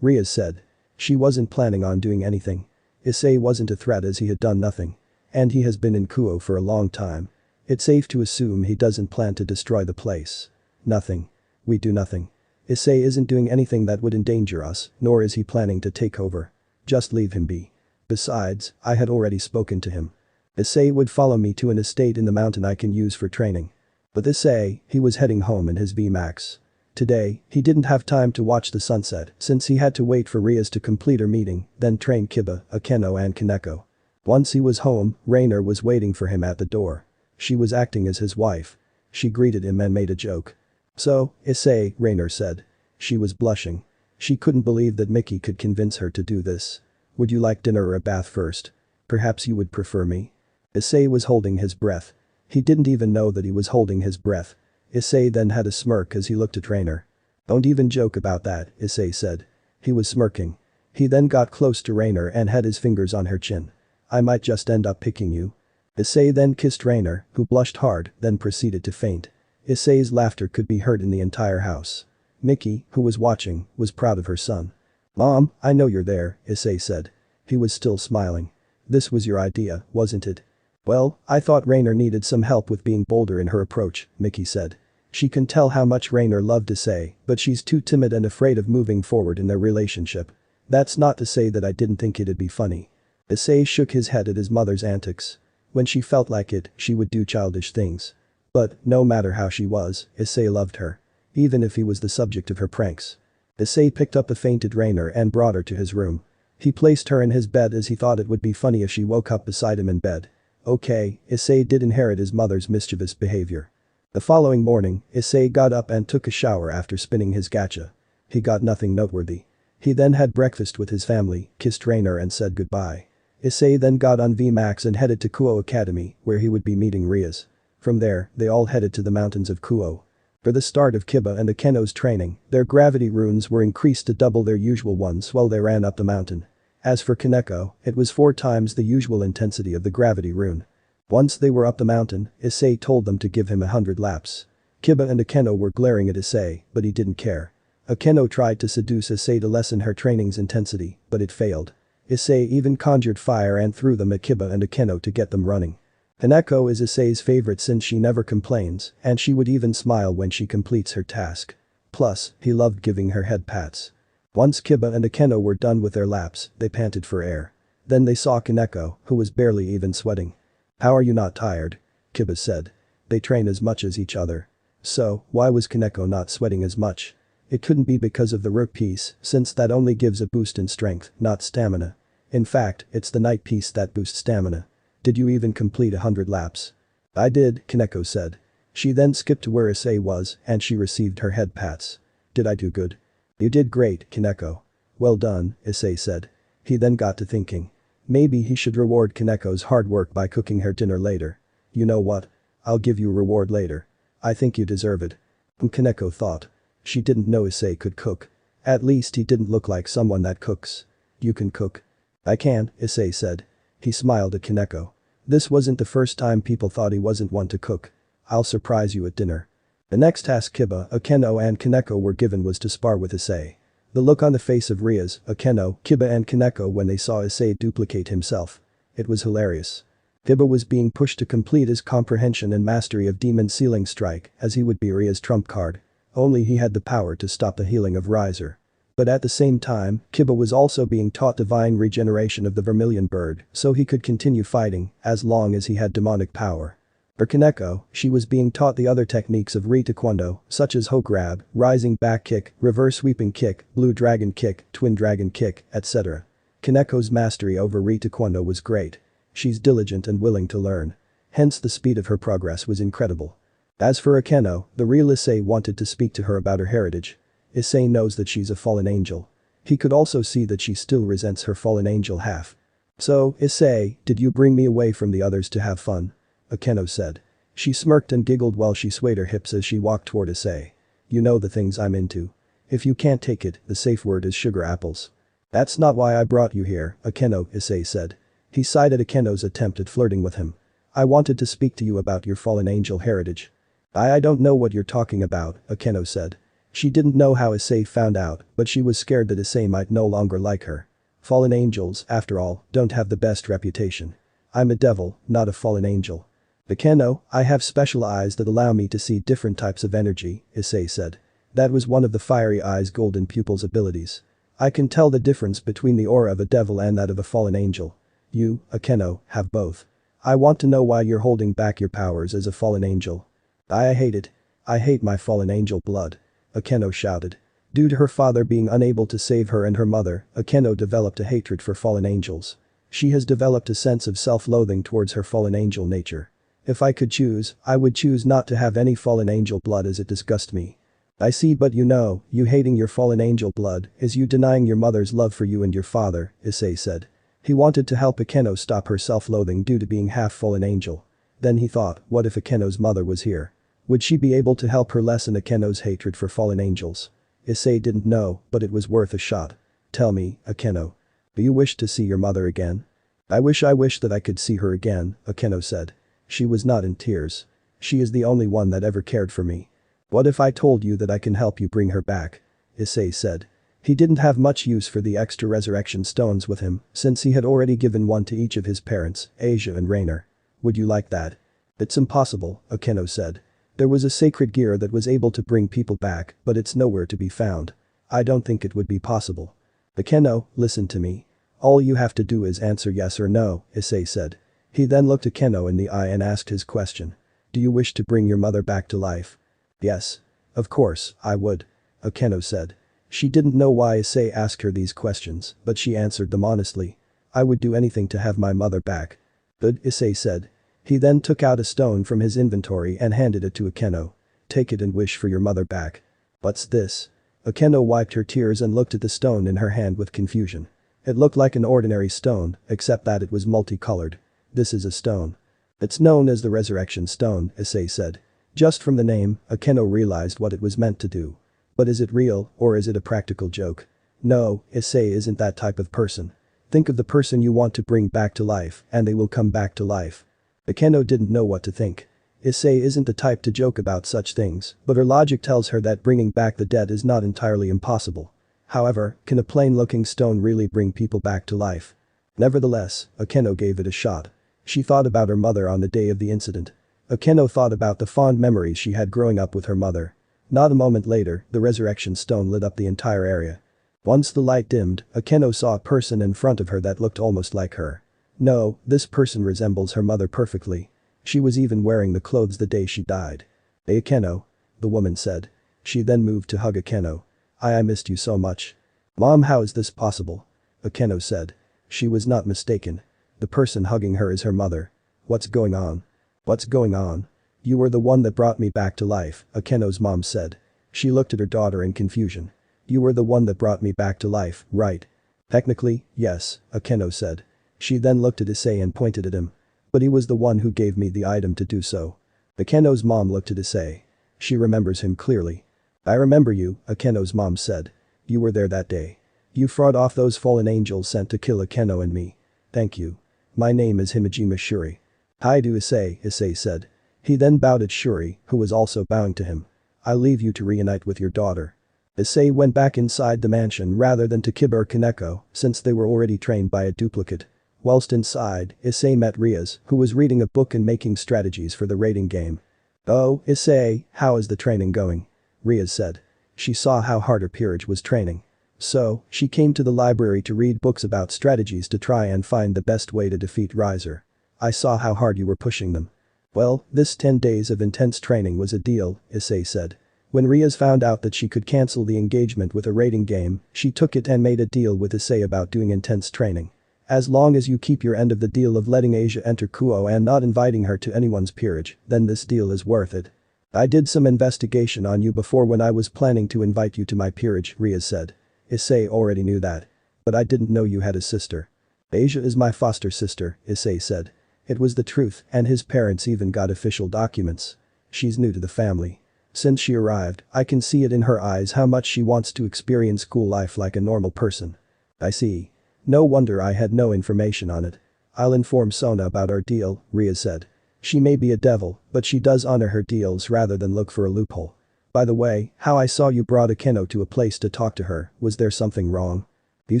Speaker 1: Riaz said. She wasn't planning on doing anything. Issei wasn't a threat as he had done nothing. And he has been in Kuo for a long time. It's safe to assume he doesn't plan to destroy the place. Nothing. We do nothing. Issei isn't doing anything that would endanger us, nor is he planning to take over. Just leave him be. Besides, I had already spoken to him. Issei would follow me to an estate in the mountain I can use for training. But Issei, he was heading home in his VMAX. Today, he didn't have time to watch the sunset since he had to wait for Rias to complete her meeting, then train Kiba, Akeno and Kaneko. Once he was home, Rainer was waiting for him at the door. She was acting as his wife. She greeted him and made a joke. "So, Issei," Rainer said. She was blushing. She couldn't believe that Mickey could convince her to do this. "Would you like dinner or a bath first? Perhaps you would prefer me?" Issei was holding his breath. He didn't even know that he was holding his breath. Issei then had a smirk as he looked at Rainer. "Don't even joke about that," Issei said. He was smirking. He then got close to Rainer and had his fingers on her chin. "I might just end up picking you." Issei then kissed Rainer, who blushed hard, then proceeded to faint. Issei's laughter could be heard in the entire house. Mickey, who was watching, was proud of her son. "Mom, I know you're there," Issei said. He was still smiling. "This was your idea, wasn't it?" "Well, I thought Rainer needed some help with being bolder in her approach," Mickey said. She can tell how much Rainer loved Issei, but she's too timid and afraid of moving forward in their relationship. "That's not to say that I didn't think it'd be funny." Issei shook his head at his mother's antics. When she felt like it, she would do childish things. But, no matter how she was, Issei loved her. Even if he was the subject of her pranks. Issei picked up the fainted Rainer and brought her to his room. He placed her in his bed as he thought it would be funny if she woke up beside him in bed. Okay, Issei did inherit his mother's mischievous behavior. The following morning, Issei got up and took a shower after spinning his gacha. He got nothing noteworthy. He then had breakfast with his family, kissed Rainer and said goodbye. Issei then got on VMAX and headed to Kuo Academy, where he would be meeting Rias. From there, they all headed to the mountains of Kuo. For the start of Kiba and Akeno's training, their gravity runes were increased to double their usual ones while they ran up the mountain. As for Kaneko, it was 4 times the usual intensity of the gravity rune. Once they were up the mountain, Issei told them to give him 100 laps. Kiba and Akeno were glaring at Issei, but he didn't care. Akeno tried to seduce Issei to lessen her training's intensity, but it failed. Issei even conjured fire and threw them at Kiba and Akeno to get them running. Kaneko is Issei's favorite since she never complains, and she would even smile when she completes her task. Plus, he loved giving her head pats. Once Kiba and Akeno were done with their laps, they panted for air. Then they saw Kaneko, who was barely even sweating. "How are you not tired?" Kiba said. They train as much as each other. So, why was Kaneko not sweating as much? It couldn't be because of the rook piece, since that only gives a boost in strength, not stamina. In fact, it's the night piece that boosts stamina. "Did you even complete 100 laps?" "I did," Kaneko said. She then skipped to where Issei was, and she received her head pats. "Did I do good?" "You did great, Kaneko." "Well done," Issei said. He then got to thinking. Maybe he should reward Kaneko's hard work by cooking her dinner later. "You know what? I'll give you a reward later. I think you deserve it." Kaneko thought. She didn't know Issei could cook. At least he didn't look like someone that cooks. "You can cook?" "I can," Issei said. He smiled at Kaneko. This wasn't the first time people thought he wasn't one to cook. "I'll surprise you at dinner." The next task Kiba, Akeno and Kaneko were given was to spar with Issei. The look on the face of Rias, Akeno, Kiba and Kaneko when they saw Issei duplicate himself. It was hilarious. Kiba was being pushed to complete his comprehension and mastery of Demon Sealing Strike as he would be Ria's trump card. Only he had the power to stop the healing of Riser. But at the same time, Kiba was also being taught divine regeneration of the Vermilion Bird so he could continue fighting as long as he had demonic power. For Kaneko, she was being taught the other techniques of Re-Taekwondo, such as Ho Grab, Rising Back Kick, Reverse Sweeping Kick, Blue Dragon Kick, Twin Dragon Kick, etc. Kaneko's mastery over Re-Taekwondo was great. She's diligent and willing to learn. Hence the speed of her progress was incredible. As for Akeno, the real Issei wanted to speak to her about her heritage. Issei knows that she's a fallen angel. He could also see that she still resents her fallen angel half. "So, Issei, did you bring me away from the others to have fun?" Akeno said. She smirked and giggled while she swayed her hips as she walked toward Issei. "You know the things I'm into. If you can't take it, the safe word is sugar apples." "That's not why I brought you here, Akeno," Issei said. He sighed at Akeno's attempt at flirting with him. "I wanted to speak to you about your fallen angel heritage." I don't know what you're talking about," Akeno said. She didn't know how Issei found out, but she was scared that Issei might no longer like her. Fallen angels, after all, don't have the best reputation. "I'm a devil, not a fallen angel." "Akeno, I have special eyes that allow me to see different types of energy," Issei said. That was one of the fiery eyes' golden pupil's abilities. "I can tell the difference between the aura of a devil and that of a fallen angel. You, Akeno, have both. I want to know why you're holding back your powers as a fallen angel." I hate it. I hate my fallen angel blood." Akeno shouted. Due to her father being unable to save her and her mother, Akeno developed a hatred for fallen angels. She has developed a sense of self-loathing towards her fallen angel nature. If I could choose, I would choose not to have any fallen angel blood as it disgusts me. I see, but you hating your fallen angel blood is you denying your mother's love for you and your father, Issei said. He wanted to help Akeno stop her self-loathing due to being half fallen angel. Then he thought, what if Akeno's mother was here? Would she be able to help her lessen Akeno's hatred for fallen angels? Issei didn't know, but it was worth a shot. Tell me, Akeno. Do you wish to see your mother again? I wish that I could see her again, Akeno said. She was not in tears. She is the only one that ever cared for me. What if I told you that I can help you bring her back? Issei said. He didn't have much use for the extra resurrection stones with him, since he had already given one to each of his parents, Asia and Rainer. Would you like that? It's impossible, Akeno said. There was a sacred gear that was able to bring people back, but it's nowhere to be found. I don't think it would be possible. Akeno, listen to me. All you have to do is answer yes or no, Issei said. He then looked Akeno in the eye and asked his question. Do you wish to bring your mother back to life? Yes. Of course, I would. Akeno said. She didn't know why Issei asked her these questions, but she answered them honestly. I would do anything to have my mother back. Good, Issei said. He then took out a stone from his inventory and handed it to Akeno. Take it and wish for your mother back. What's this? Akeno wiped her tears and looked at the stone in her hand with confusion. It looked like an ordinary stone, except that it was multicolored. This is a stone. It's known as the Resurrection Stone, Issei said. Just from the name, Akeno realized what it was meant to do. But is it real, or is it a practical joke? No, Issei isn't that type of person. Think of the person you want to bring back to life, and they will come back to life. Akeno didn't know what to think. Issei isn't the type to joke about such things, but her logic tells her that bringing back the dead is not entirely impossible. However, can a plain-looking stone really bring people back to life? Nevertheless, Akeno gave it a shot. She thought about her mother on the day of the incident. Akeno thought about the fond memories she had growing up with her mother. Not a moment later, the resurrection stone lit up the entire area. Once the light dimmed, Akeno saw a person in front of her that looked almost like her. No, this person resembles her mother perfectly. She was even wearing the clothes the day she died. Hey Akeno. The woman said. She then moved to hug Akeno. I missed you so much. Mom, how is this possible? Akeno said. She was not mistaken. The person hugging her is her mother. What's going on? What's going on? You were the one that brought me back to life, Akeno's mom said. She looked at her daughter in confusion. You were the one that brought me back to life, right? Technically, yes, Akeno said. She then looked at Issei and pointed at him. But he was the one who gave me the item to do so. Akeno's mom looked at Issei. She remembers him clearly. I remember you, Akeno's mom said. You were there that day. You fought off those fallen angels sent to kill Akeno and me. Thank you. My name is Himejima Shuri. Hyoudou Issei said. He then bowed at Shuri, who was also bowing to him. I'll leave you to reunite with your daughter. Issei went back inside the mansion rather than to Kiba or Kaneko, since they were already trained by a duplicate. Whilst inside, Issei met Riaz, who was reading a book and making strategies for the raiding game. Oh, Issei, how is the training going? Riaz said. She saw how hard her peerage was training. So, she came to the library to read books about strategies to try and find the best way to defeat Riser. I saw how hard you were pushing them. Well, this 10 days of intense training was a deal, Issei said. When Riaz found out that she could cancel the engagement with a raiding game, she took it and made a deal with Issei about doing intense training. As long as you keep your end of the deal of letting Asia enter Kuo and not inviting her to anyone's peerage, then this deal is worth it. I did some investigation on you before when I was planning to invite you to my peerage, Riaz said. Issei already knew that. But I didn't know you had a sister. Asia is my foster sister, Issei said. It was the truth, and his parents even got official documents. She's new to the family. Since she arrived, I can see it in her eyes how much she wants to experience school life like a normal person. I see. No wonder I had no information on it. I'll inform Sona about our deal, Riaz said. She may be a devil, but she does honor her deals rather than look for a loophole. By the way, how I saw you brought Akeno to a place to talk to her, was there something wrong? You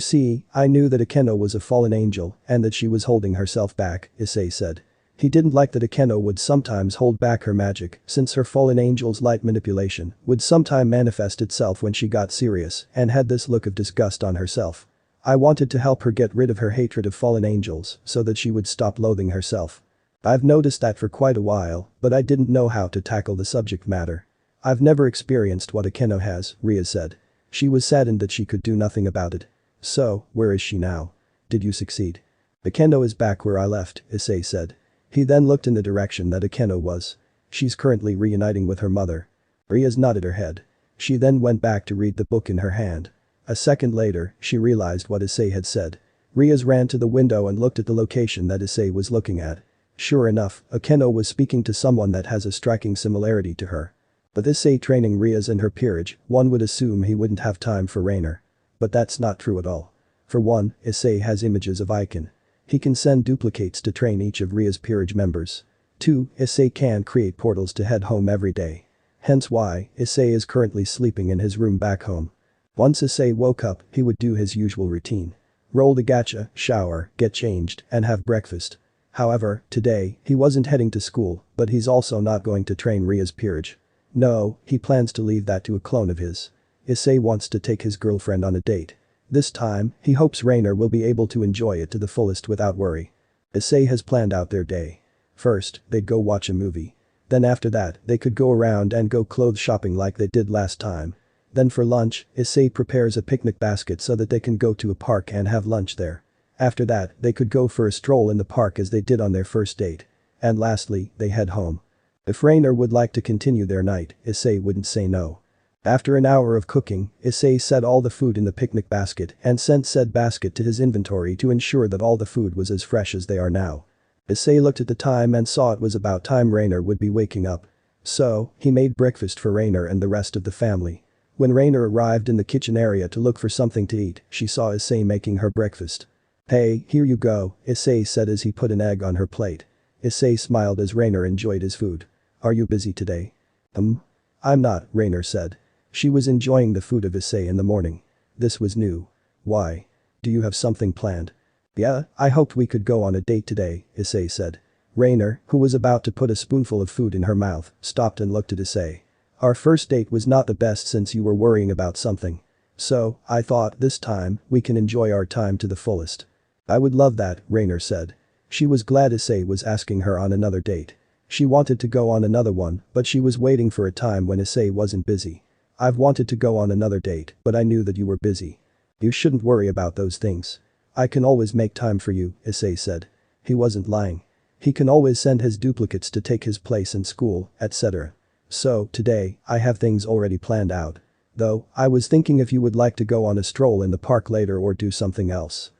Speaker 1: see, I knew that Akeno was a fallen angel and that she was holding herself back, Issei said. He didn't like that Akeno would sometimes hold back her magic since her fallen angel's light manipulation would sometime manifest itself when she got serious and had this look of disgust on herself. I wanted to help her get rid of her hatred of fallen angels so that she would stop loathing herself. I've noticed that for quite a while, but I didn't know how to tackle the subject matter. I've never experienced what Akeno has, Ria said. She was saddened that she could do nothing about it. So, where is she now? Did you succeed? Akeno is back where I left, Issei said. He then looked in the direction that Akeno was. She's currently reuniting with her mother. Ria's nodded her head. She then went back to read the book in her hand. A second later, she realized what Issei had said. Ria's ran to the window and looked at the location that Issei was looking at. Sure enough, Akeno was speaking to someone that has a striking similarity to her. But Issei training Ria's in her peerage, one would assume he wouldn't have time for Rainer. But that's not true at all. For one, Issei has images of Icon. He can send duplicates to train each of Ria's peerage members. 2. Issei can create portals to head home every day. Hence why, Issei is currently sleeping in his room back home. Once Issei woke up, he would do his usual routine. Roll the gacha, shower, get changed, and have breakfast. However, today, he wasn't heading to school, but he's also not going to train Ria's peerage. No, he plans to leave that to a clone of his. Issei wants to take his girlfriend on a date. This time, he hopes Rainer will be able to enjoy it to the fullest without worry. Issei has planned out their day. First, they'd go watch a movie. Then after that, they could go around and go clothes shopping like they did last time. Then for lunch, Issei prepares a picnic basket so that they can go to a park and have lunch there. After that, they could go for a stroll in the park as they did on their first date. And lastly, they head home. If Rainer would like to continue their night, Issei wouldn't say no. After an hour of cooking, Issei set all the food in the picnic basket and sent said basket to his inventory to ensure that all the food was as fresh as they are now. Issei looked at the time and saw it was about time Rainer would be waking up. So, he made breakfast for Rainer and the rest of the family. When Rainer arrived in the kitchen area to look for something to eat, she saw Issei making her breakfast. Hey, here you go, Issei said as he put an egg on her plate. Issei smiled as Rainer enjoyed his food. Are you busy today? I'm not, Rainer said. She was enjoying the food of Issei in the morning. This was new. Why? Do you have something planned? Yeah, I hoped we could go on a date today, Issei said. Rainer, who was about to put a spoonful of food in her mouth, stopped and looked at Issei. Our first date was not the best since you were worrying about something. So, I thought this time, we can enjoy our time to the fullest. I would love that, Rainer said. She was glad Issei was asking her on another date. She wanted to go on another one, but she was waiting for a time when Issei wasn't busy. I've wanted to go on another date, but I knew that you were busy. You shouldn't worry about those things. I can always make time for you, Issei said. He wasn't lying. He can always send his duplicates to take his place in school, etc. So, today, I have things already planned out. Though, I was thinking if you would like to go on a stroll in the park later or do something else.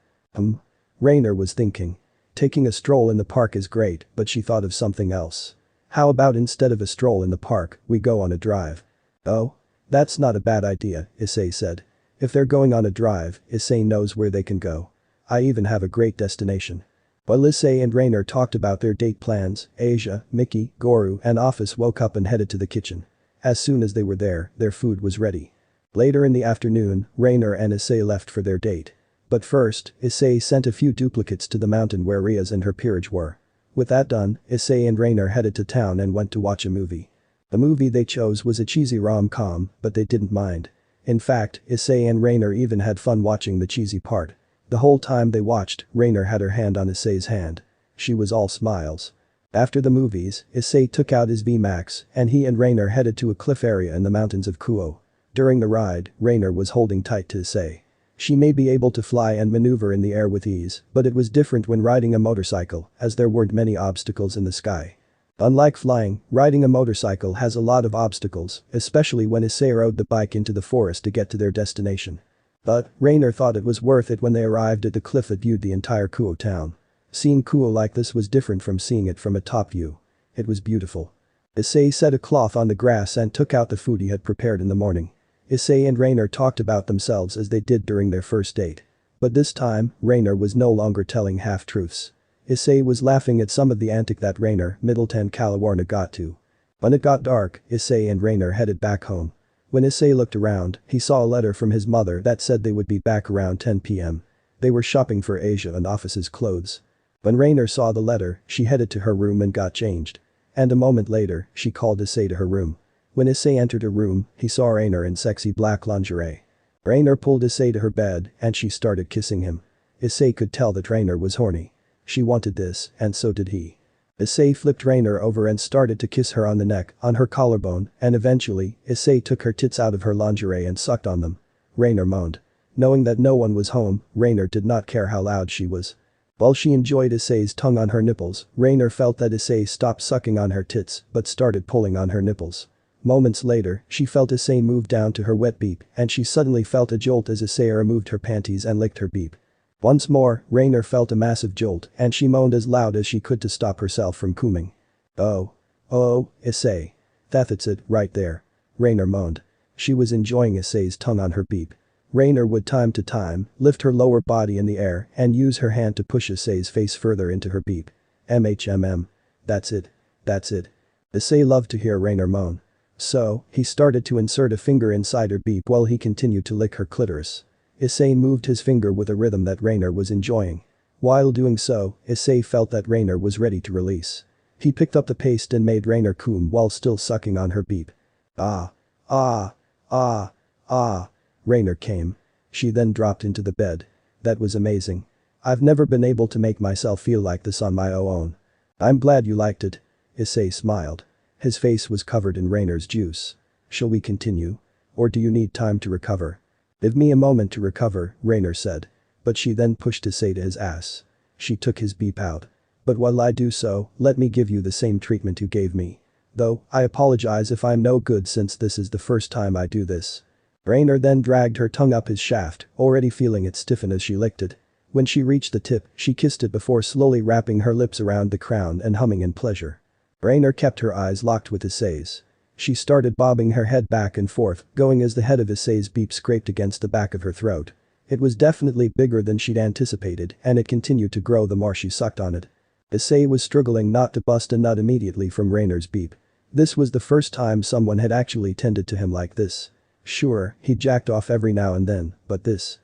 Speaker 1: Rainer was thinking. Taking a stroll in the park is great, but she thought of something else. How about instead of a stroll in the park, we go on a drive? Oh? That's not a bad idea, Issei said. If they're going on a drive, Issei knows where they can go. I even have a great destination. While Issei and Rainer talked about their date plans, Asia, Mickey, Goru and Office woke up and headed to the kitchen. As soon as they were there, their food was ready. Later in the afternoon, Rainer and Issei left for their date. But first, Issei sent a few duplicates to the mountain where Ria's and her peerage were. With that done, Issei and Rainer headed to town and went to watch a movie. The movie they chose was a cheesy rom-com, but they didn't mind. In fact, Issei and Rainer even had fun watching the cheesy part. The whole time they watched, Rainer had her hand on Issei's hand. She was all smiles. After the movies, Issei took out his VMAX and he and Rainer headed to a cliff area in the mountains of Kuo. During the ride, Rainer was holding tight to Issei. She may be able to fly and maneuver in the air with ease, but it was different when riding a motorcycle, as there weren't many obstacles in the sky. Unlike flying, riding a motorcycle has a lot of obstacles, especially when Issei rode the bike into the forest to get to their destination. But, Rainer thought it was worth it when they arrived at the cliff that viewed the entire Kuo town. Seeing Kuo like this was different from seeing it from a top view. It was beautiful. Issei set a cloth on the grass and took out the food he had prepared in the morning. Issei and Rainer talked about themselves as they did during their first date. But this time, Rainer was no longer telling half-truths. Issei was laughing at some of the antic that Rainer, Middleton Calawarna got to. When it got dark, Issei and Rainer headed back home. When Issei looked around, he saw a letter from his mother that said they would be back around 10 p.m. They were shopping for Asia and Office's clothes. When Rainer saw the letter, she headed to her room and got changed. And a moment later, she called Issei to her room. When Issei entered her room, he saw Rainer in sexy black lingerie. Rainer pulled Issei to her bed and she started kissing him. Issei could tell that Rainer was horny. She wanted this, and so did he. Issei flipped Rainer over and started to kiss her on the neck, on her collarbone, and eventually, Issei took her tits out of her lingerie and sucked on them. Rainer moaned. Knowing that no one was home, Rainer did not care how loud she was. While she enjoyed Issei's tongue on her nipples, Rainer felt that Issei stopped sucking on her tits but started pulling on her nipples. Moments later, she felt Issei move down to her wet beep and she suddenly felt a jolt as Issei removed her panties and licked her beep. Once more, Rainer felt a massive jolt and she moaned as loud as she could to stop herself from cooming. Oh. Oh, Issei. That's it, right there. Rainer moaned. She was enjoying Issei's tongue on her beep. Rainer would time to time lift her lower body in the air and use her hand to push Issei's face further into her beep. That's it. That's it. Issei loved to hear Rainer moan. So, he started to insert a finger inside her beep while he continued to lick her clitoris. Issei moved his finger with a rhythm that Rainer was enjoying. While doing so, Issei felt that Rainer was ready to release. He picked up the paste and made Rainer coom while still sucking on her beep. Ah. Ah. Ah. Ah. Rainer came. She then dropped into the bed. That was amazing. I've never been able to make myself feel like this on my own. I'm glad you liked it. Issei smiled. His face was covered in Rainer's juice. Shall we continue? Or do you need time to recover? Give me a moment to recover, Rainer said. But she then pushed Issei to his ass. She took his beep out. But while I do so, let me give you the same treatment you gave me. Though, I apologize if I'm no good since this is the first time I do this. Rainer then dragged her tongue up his shaft, already feeling it stiffen as she licked it. When she reached the tip, she kissed it before slowly wrapping her lips around the crown and humming in pleasure. Rainer kept her eyes locked with Issei's. She started bobbing her head back and forth, going as the head of Issei's beep scraped against the back of her throat. It was definitely bigger than she'd anticipated and it continued to grow the more she sucked on it. Issei was struggling not to bust a nut immediately from Rainer's beep. This was the first time someone had actually tended to him like this. Sure, he jacked off every now and then, but this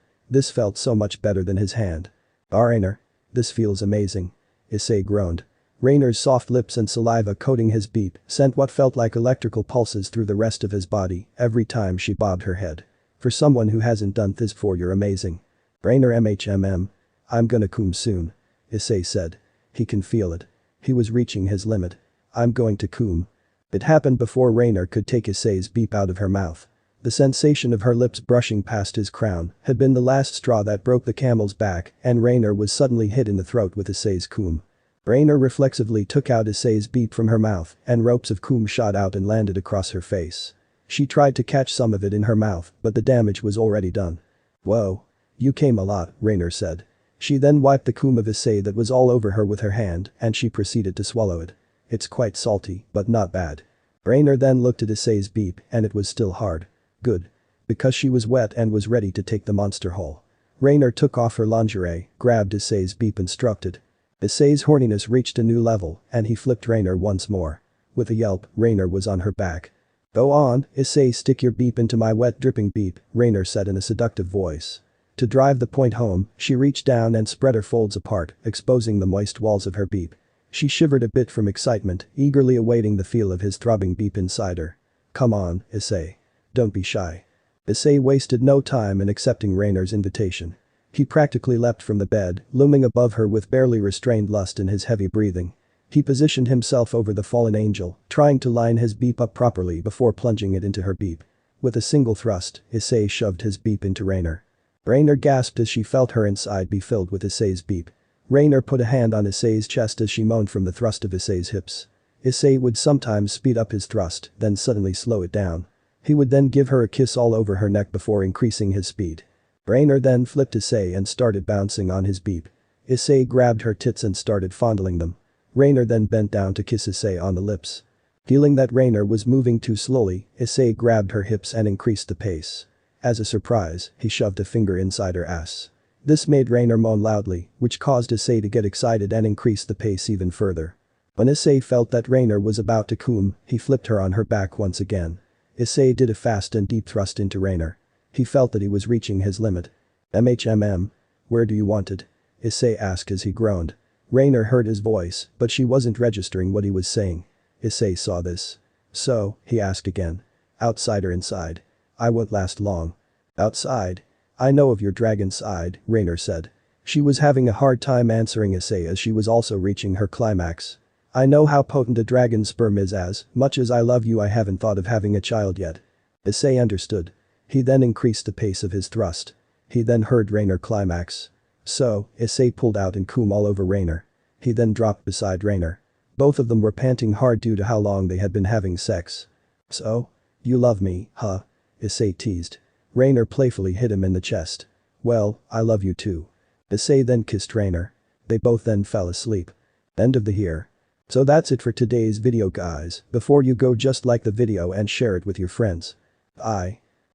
Speaker 1: felt so much better than his hand. Rainer. This feels amazing. Issei groaned. Rainer's soft lips and saliva coating his beep sent what felt like electrical pulses through the rest of his body every time she bobbed her head. For someone who hasn't done this before, you're amazing. Rainer I'm gonna coom soon. Issei said. He can feel it. He was reaching his limit. I'm going to coom. It happened before Rainer could take Issei's beep out of her mouth. The sensation of her lips brushing past his crown had been the last straw that broke the camel's back and Rainer was suddenly hit in the throat with Issei's coom. Rainer reflexively took out Issei's beep from her mouth and ropes of coom shot out and landed across her face. She tried to catch some of it in her mouth but the damage was already done. Whoa. You came a lot, Rainer said. She then wiped the coom of Issei that was all over her with her hand and she proceeded to swallow it. It's quite salty, but not bad. Rainer then looked at Issei's beep and it was still hard. Good. Because she was wet and was ready to take the monster hole. Rainer took off her lingerie, grabbed Issei's beep and stroked it. Issei's horniness reached a new level and he flipped Rainer once more. With a yelp, Rainer was on her back. Go on, Issei, stick your beep into my wet dripping beep, Rainer said in a seductive voice. To drive the point home, she reached down and spread her folds apart, exposing the moist walls of her beep. She shivered a bit from excitement, eagerly awaiting the feel of his throbbing beep inside her. Come on, Issei. Don't be shy. Issei wasted no time in accepting Rainer's invitation. He practically leapt from the bed, looming above her with barely restrained lust in his heavy breathing. He positioned himself over the fallen angel, trying to line his beep up properly before plunging it into her beep. With a single thrust, Issei shoved his beep into Rainer. Rainer gasped as she felt her inside be filled with Issei's beep. Rainer put a hand on Issei's chest as she moaned from the thrust of Issei's hips. Issei would sometimes speed up his thrust, then suddenly slow it down. He would then give her a kiss all over her neck before increasing his speed. Rainer then flipped Issei and started bouncing on his beep. Issei grabbed her tits and started fondling them. Rainer then bent down to kiss Issei on the lips. Feeling that Rainer was moving too slowly, Issei grabbed her hips and increased the pace. As a surprise, he shoved a finger inside her ass. This made Rainer moan loudly, which caused Issei to get excited and increase the pace even further. When Issei felt that Rainer was about to coom, he flipped her on her back once again. Issei did a fast and deep thrust into Rainer. He felt that he was reaching his limit. Where do you want it? Issei asked as he groaned. Rainer heard his voice, but she wasn't registering what he was saying. Issei saw this. So, he asked again. Outside or inside? I won't last long. Outside? I know of your dragon side, Rainer said. She was having a hard time answering Issei as she was also reaching her climax. I know how potent a dragon sperm is. As much as I love you, I haven't thought of having a child yet. Issei understood. He then increased the pace of his thrust. He then heard Rainer climax. So, Issei pulled out and cum all over Rainer. He then dropped beside Rainer. Both of them were panting hard due to how long they had been having sex. So? You love me, huh? Issei teased. Rainer playfully hit him in the chest. Well, I love you too. Issei then kissed Rainer. They both then fell asleep. End of the here. So that's it for today's video guys. Before you go, just like the video and share it with your friends. Bye.